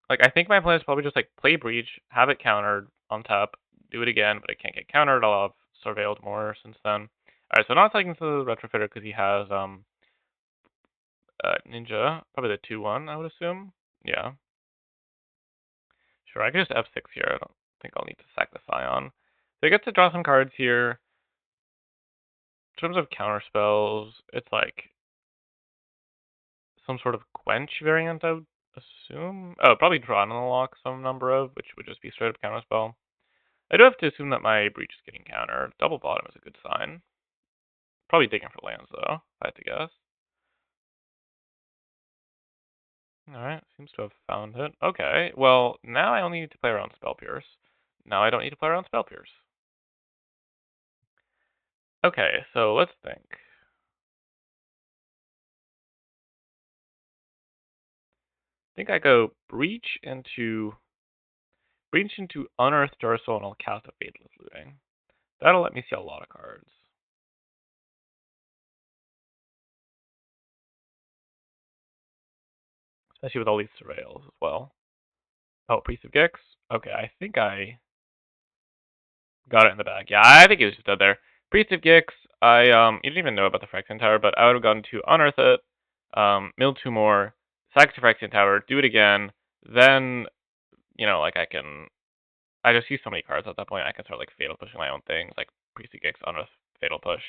S1: Like, I think my plan is probably just like play Breach, have it countered on top, do it again, but it can't get countered. I'll have surveilled more since then. Alright, so not taking to the Retrofitter because he has Ninja, probably the 2-1, I would assume. Yeah. Sure, I can just F6 here. I don't think I'll need to sack the Scion. So I get to draw some cards here. In terms of counter spells, it's like some sort of Quench variant, I would assume. Oh, probably Draw and Unlock some number of, which would just be straight up counter spell. I do have to assume that my Breach is getting countered. Double bottom is a good sign. Probably digging for lands though, if I had to guess. Alright, seems to have found it. Okay, well, now I only need to play around Spell Pierce. Now I don't need to play around Spell Pierce. Okay, so let's think. I think I go Breach into Unearthed Jarsoul, and I'll cast a Faithless Looting. That'll let me see a lot of cards. Especially with all these surveils as well. Oh, Priest of Gix? Okay, I think I got it in the bag. Yeah, I think it was just dead there. Priest of Gix, you didn't even know about the Phyrexian Tower, but I would have gone to Unearth it, mill 2 more, sack to Phyrexian Tower, do it again, then, like I just use so many cards at that point, I can start, like, Fatal Pushing my own things, like Priest of Gix, Unearth, Fatal Push.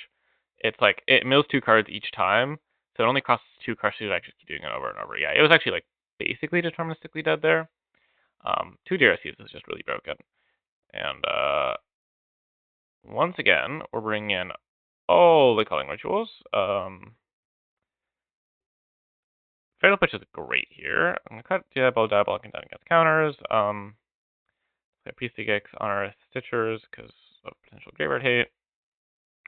S1: It's like, it mills 2 cards each time, so it only costs 2 cards to actually keep doing it over and over. Yeah, it was actually, like, basically deterministically dead there. 2 DRCs is just really broken. And, once again, we're bringing in all the culling rituals. Fatal Pitch is great here. I'm gonna cut Diablo contend against counters. PC Gex on our Stitchers because of potential graveyard hate.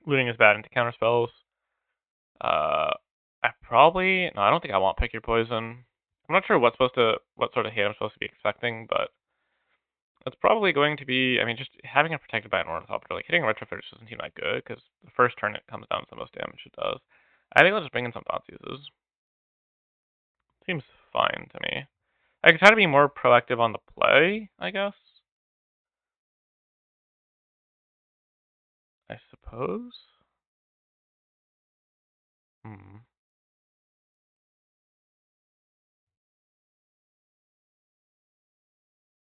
S1: Looting is bad into counter spells. I don't think I want Pick Your Poison. I'm not sure what sort of hate I'm supposed to be expecting, but it's probably going to be, I mean, just having it protected by an Ornithopter, like hitting a Retrofitter doesn't seem that good, because the first turn it comes down to the most damage it does. I think I'll just bring in some Thoughtseizes. Seems fine to me. I could try to be more proactive on the play, I guess. I suppose. Hmm.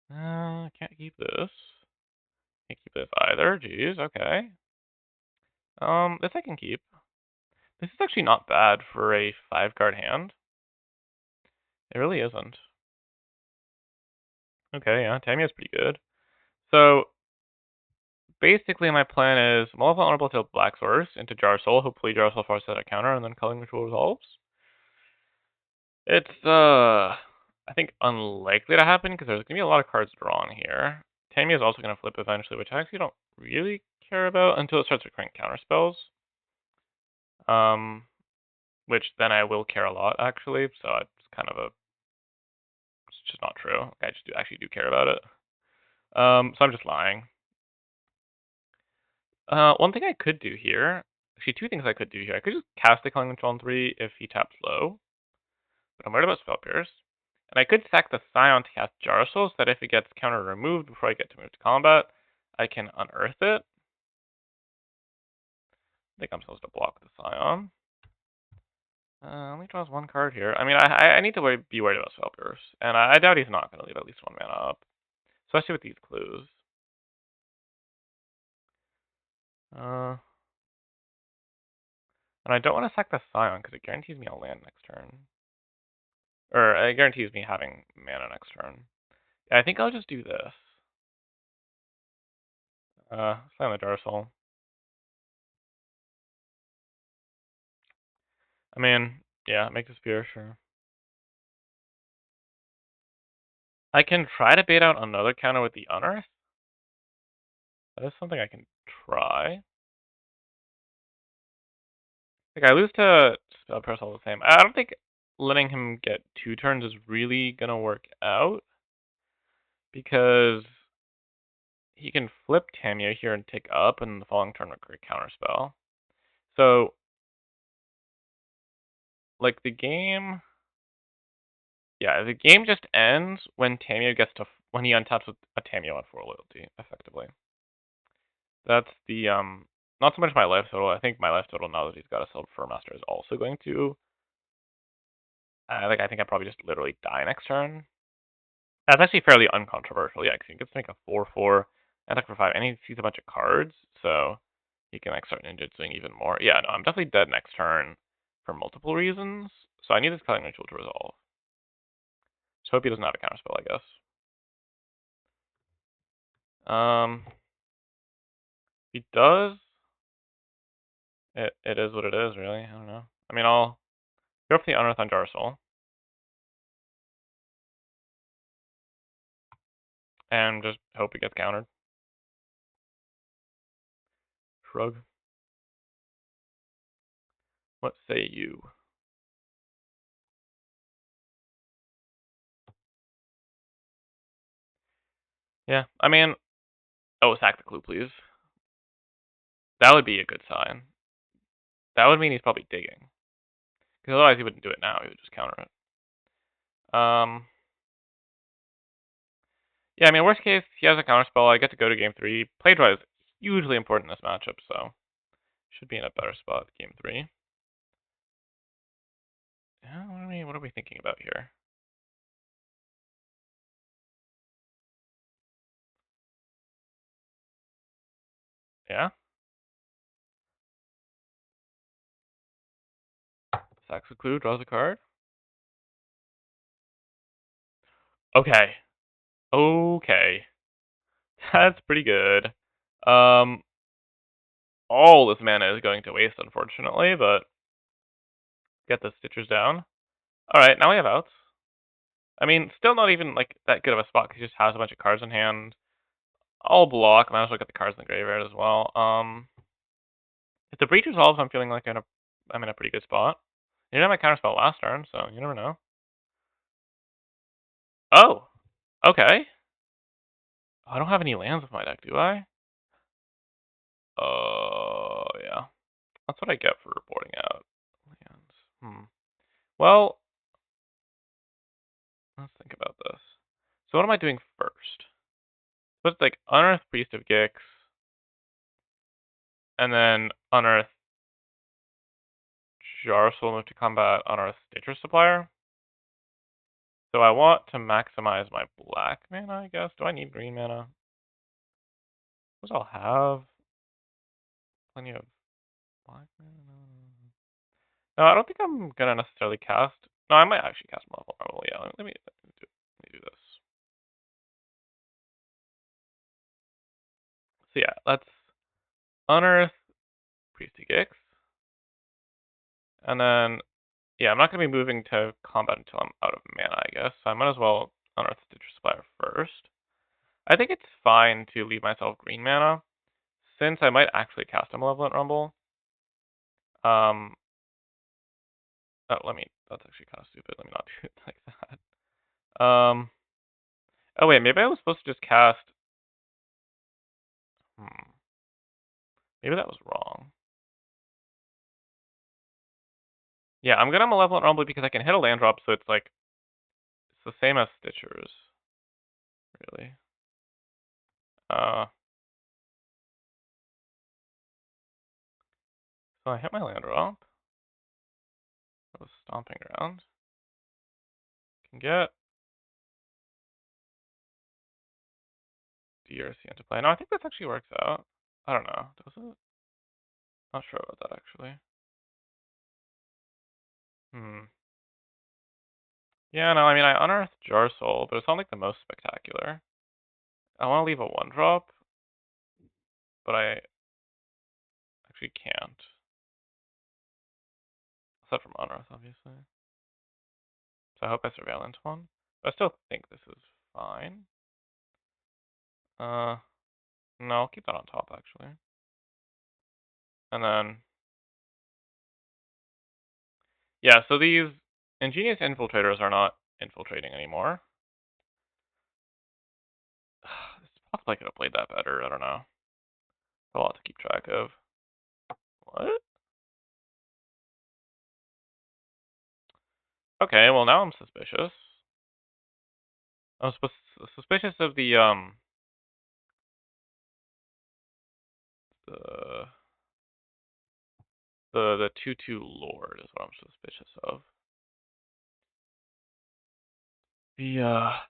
S1: I can't keep this. Can't keep this either. Jeez, okay. This I can keep. This is actually not bad for a 5-card hand. It really isn't. Okay, yeah, Tamiya's pretty good. So, basically my plan is Malevolent Orbital to Black Source into Jar Soul, hopefully Jar Soul forces out a counter, and then Culling Ritual resolves. It's, I think unlikely to happen, because there's going to be a lot of cards drawn here. Tamiya is also going to flip eventually, which I actually don't really care about until it starts recurring counter spells. Which then I will care a lot, actually, so it's kind of it's just not true. I just actually do care about it. So I'm just lying. One thing I could do here, actually 2 things I could do here. I could just cast the Culling Control on 3 if he taps low, but I'm worried about Spell Pierce. And I could sack the Scion to cast Jarsoul so that if it gets counter removed before I get to move to combat, I can unearth it. I think I'm supposed to block the Scion. Only draws 1 card here. I mean, I need to be worried about Spell Pierce, and I doubt he's not going to leave at least 1 mana up, especially with these clues. And I don't want to sack the Scion because it guarantees me a land next turn. Or it guarantees me having mana next turn. Yeah, I think I'll just do this. Slam the Darsoul. I mean, yeah, make the spear, sure. I can try to bait out another counter with the Unearth. That is something I can try. Like, I lose to Spell Press all the same. I don't think letting him get 2 turns is really gonna work out. Because he can flip Tamiya here and take up, and the following turn would counterspell. So, like, the game just ends when Tamiya when he untaps with a Tamiya on 4 loyalty, effectively. That's the, not so much my life total. I think my life total now that he's got a Silver Master is also going to, I think I probably just literally die next turn. That's actually fairly uncontroversial, yeah, because he gets to make a 4/4, attack for 5, and he sees a bunch of cards, so he can, like, start ninjutsuing even more. Yeah, no, I'm definitely dead next turn for multiple reasons, so I need this Cutting Ritual to resolve. Just hope he doesn't have a counterspell, I guess. If he does, it is what it is, really. I don't know. I mean, I'll go for the Unearth on Darsoul. And just hope it gets countered. Shrug. What say you? Yeah, I mean, oh, sack the clue, please. That would be a good sign. That would mean he's probably digging. Because otherwise he wouldn't do it now, he would just counter it. Yeah, I mean, worst case, he has a counterspell, I get to go to game 3. Play draw is hugely important in this matchup, so should be in a better spot game 3. Yeah, what are we thinking about here? Yeah? Sacks a clue, draws a card. Okay. Okay. That's pretty good. All this mana is going to waste, unfortunately, but get the Stitchers down. Alright, now we have outs. I mean, still not even, like, that good of a spot, because he just has a bunch of cards in hand. I'll block, might as well get the cards in the graveyard as well. If the breach resolves, I'm feeling like I'm in a pretty good spot. You didn't have my counterspell last turn, so you never know. Oh! Okay. I don't have any lands with my deck, do I? Oh, yeah. That's what I get for reporting out lands. Well, let's think about this. So what am I doing first? Let's like Unearth Priest of Gix, and then Unearth Jarsoul move to combat, Unearth Stitcher Supplier. So I want to maximize my black mana, I guess. Do I need green mana? Because I'll have plenty of black mana. No, I don't think I'm gonna necessarily cast. No, I might actually cast Malevolent Rebel. Yeah, let me do this. So yeah, let's Unearth Priest of Gix, and then yeah, I'm not gonna be moving to combat until I'm out of mana, I guess. So I might as well Unearth Stitcher Supplier first. I think it's fine to leave myself green mana, since I might actually cast a Malevolent Rumble. Um, that's actually kind of stupid. Let me not do it like that. Oh wait, maybe I was supposed to just cast. Maybe that was wrong. Yeah, I'm gonna Malevolent Rumble because I can hit a land drop, so it's like, it's the same as Stitchers, really. So I hit my land drop. That was Stomping Ground. Can get DRC into play. No, I think this actually works out. I don't know. Does it? Not sure about that, actually. Hmm. Yeah, no, I mean, I unearthed Jar Soul, but it's not like the most spectacular. I want to leave a 1-drop, but I actually can't. Aside from unearth, obviously. So I hope I surveillance one. But I still think this is fine. Uh, no, I'll keep that on top, actually. And then, yeah, so these ingenious infiltrators are not infiltrating anymore. It's possible I could have played that better, I don't know. A lot to keep track of. What? Okay, well now I'm suspicious. I'm suspicious of the the 2/2 Lord is what I'm suspicious of. The how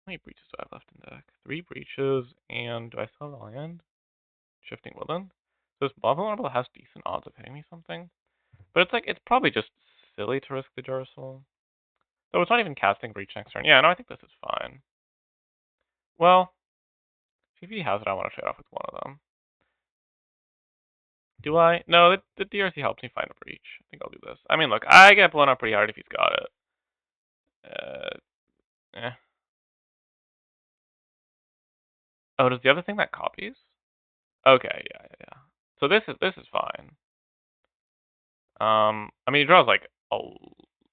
S1: many breaches do I have left in deck? 3 breaches, and do I still have a land? Shifting Woodland. So this Bubble has decent odds of hitting me something, but it's like it's probably just silly to risk the Jar Soul. So it's not even casting breach next turn. Yeah, no, I think this is fine. Well, if he has it, I want to trade off with one of them. Do I? No, the DRC helps me find a breach. I think I'll do this. I mean, look, I get blown up pretty hard if he's got it. Eh. Oh, does the other thing that copies? Okay, yeah. So this is fine. I mean, he draws like a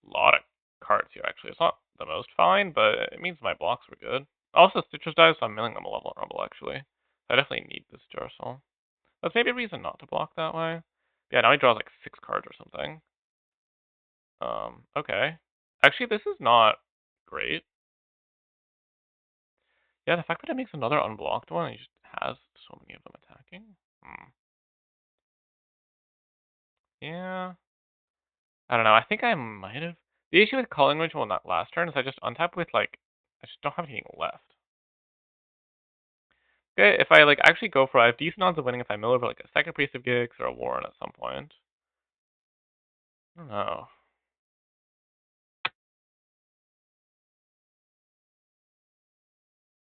S1: lot of cards here. Actually, it's not the most fine, but it means my blocks were good. Also, Citrus dies, so I'm milling them a level on Rumble. Actually, I definitely need this Jar Soul. That's maybe a reason not to block that way. Yeah, now he draws like 6 cards or something. Okay. Actually, this is not great. Yeah, the fact that it makes another unblocked one, and he just has so many of them attacking. Yeah. I don't know. I think I might have. The issue with Calling Ritual in that last turn is I just untap with like I just don't have anything left. Okay, if I like actually go for I have decent odds of winning if I mill over like a second Priest of Gigs or a Warren at some point. I don't know.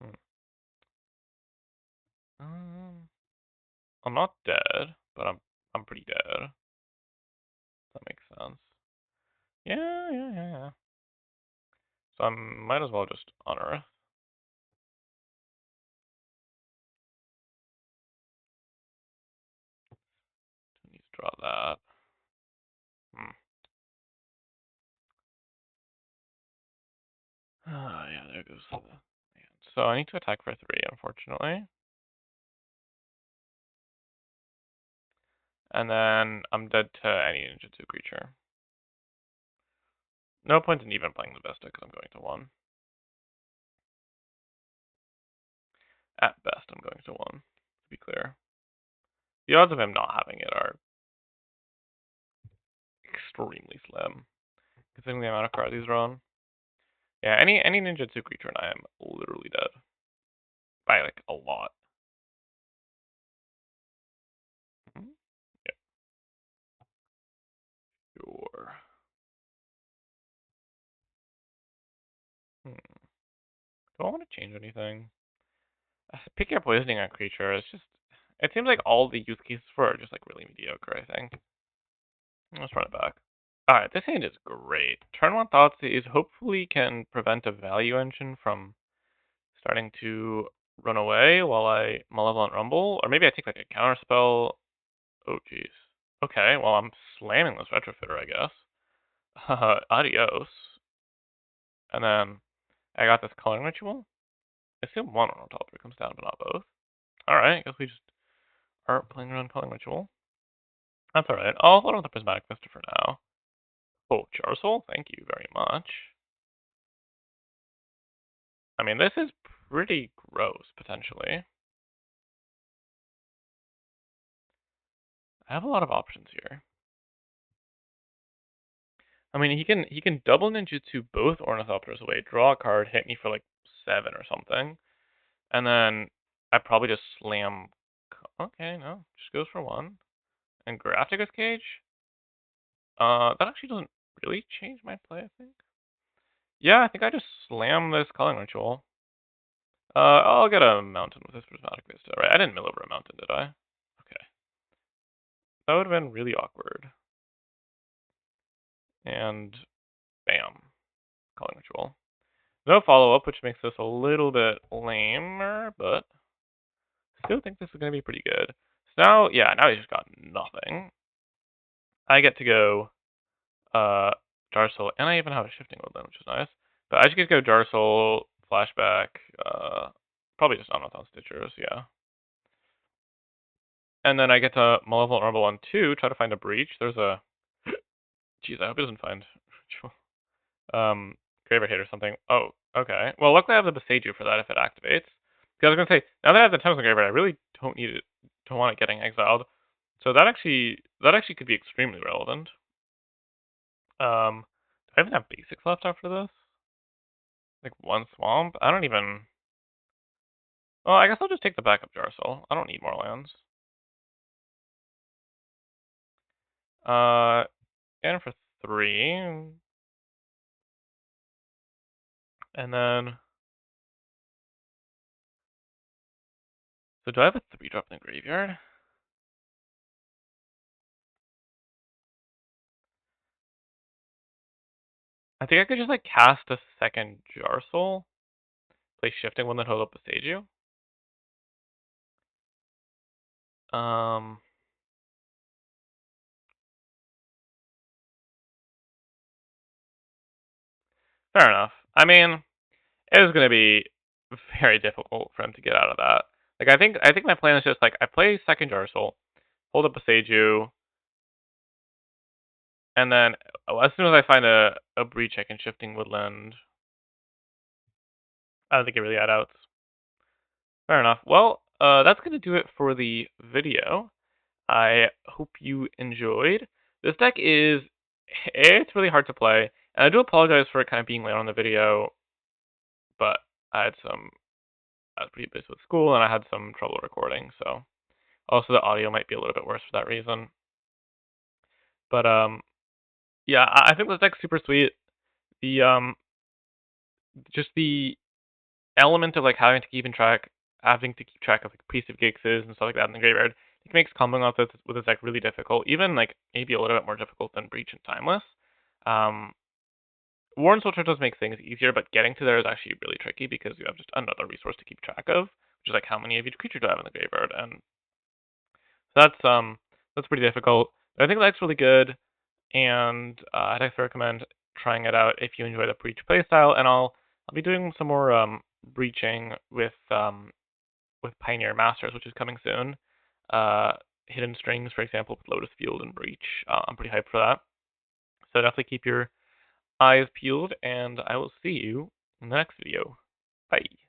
S1: Hmm. Um, I'm not dead, but I'm pretty dead. That makes sense. Yeah. So I might as well just unearth. Need to draw that. Yeah, there goes the land. So I need to attack for 3, unfortunately. And then I'm dead to any ninjutsu creature. No point in even playing the Vista because I'm going to 1. At best, I'm going to 1, to be clear. The odds of him not having it are extremely slim, considering the amount of cards he's drawn. Yeah, any ninjutsu creature and I am literally dead. By like a lot. Hmm? Yeah, sure. Do I want to change anything? Pick your poisoning on creature. It's just, it seems like all the use cases for it are just like really mediocre, I think. Let's run it back. Alright, this hand is great. Turn 1 Thoughtseize hopefully can prevent a value engine from starting to run away while I Malevolent Rumble. Or maybe I take like a counter spell. Oh jeez. Okay, well I'm slamming this Retrofitter, I guess. Adios. And then I got this Culling Ritual. I assume one on top of it comes down, but not both. Alright, I guess we just aren't playing around Culling Ritual. That's alright. I'll hold on with the Prismatic Vista for now. Oh, Charsoul, thank you very much. I mean, this is pretty gross, potentially. I have a lot of options here. I mean, he can double ninjutsu both Ornithopters away, draw a card, hit me for like 7 or something, and then I probably just slam. Okay, no, just goes for 1. And Grafticus Cage. That actually doesn't really change my play, I think. Yeah, I think I just slam this Culling Ritual. I'll get a mountain with this Prismatic Vista. Right, I didn't mill over a mountain, did I? Okay. That would have been really awkward. And bam. Culling Ritual. No follow-up, which makes this a little bit lamer, but still think this is going to be pretty good. So now, yeah, now he's just got nothing. I get to go Darsoul, and I even have a Shifting Woodland, which is nice. But I just get to go Darsoul, Flashback, probably just Unknown Stitchers, yeah. And then I get to Malevolent Rumble on 2, try to find a breach. There's a... Jeez, I hope it doesn't find... Graveyard Hit or something. Oh, okay. Well, luckily I have the Beseiju for that if it activates. Because I was going to say, now that I have the Tentacles Graveyard, I really don't need it, don't want it getting exiled. So that actually could be extremely relevant. Do I even have basics left after this? Like one swamp? I don't even... Well, I guess I'll just take the backup Jarsoul. I don't need more lands. And for 3. And then... So do I have a 3-drop in the graveyard? I think I could just like cast a second Jarsoul. Play Shifting One, then hold up Beseiju. Fair enough. I mean, it was gonna be very difficult for him to get out of that. Like I think my plan is just like I play second Jarsoul, hold up Beseiju, and then as soon as I find a breach I can Shifting Woodland. I don't think it really had outs. Fair enough. Well, that's gonna do it for the video. I hope you enjoyed. This deck is it's really hard to play, and I do apologize for it kind of being late on the video, but I was pretty busy with school and I had some trouble recording, so also the audio might be a little bit worse for that reason. But yeah, I think this deck's super sweet. The just the element of like having to keep track of like Priest of Gixes and stuff like that in the graveyard, it makes comboing off with this deck really difficult, even like maybe a little bit more difficult than Breach and Timeless. Warren Soldier does make things easier, but getting to there is actually really tricky because you have just another resource to keep track of, which is like how many of each creature do I have in the graveyard, and that's pretty difficult. But I think that's really good, and I'd actually recommend trying it out if you enjoy the Breach playstyle. And I'll be doing some more breaching with Pioneer Masters, which is coming soon. Hidden Strings, for example, with Lotus Field and Breach. I'm pretty hyped for that. So definitely keep your eyes peeled, and I will see you in the next video. Bye.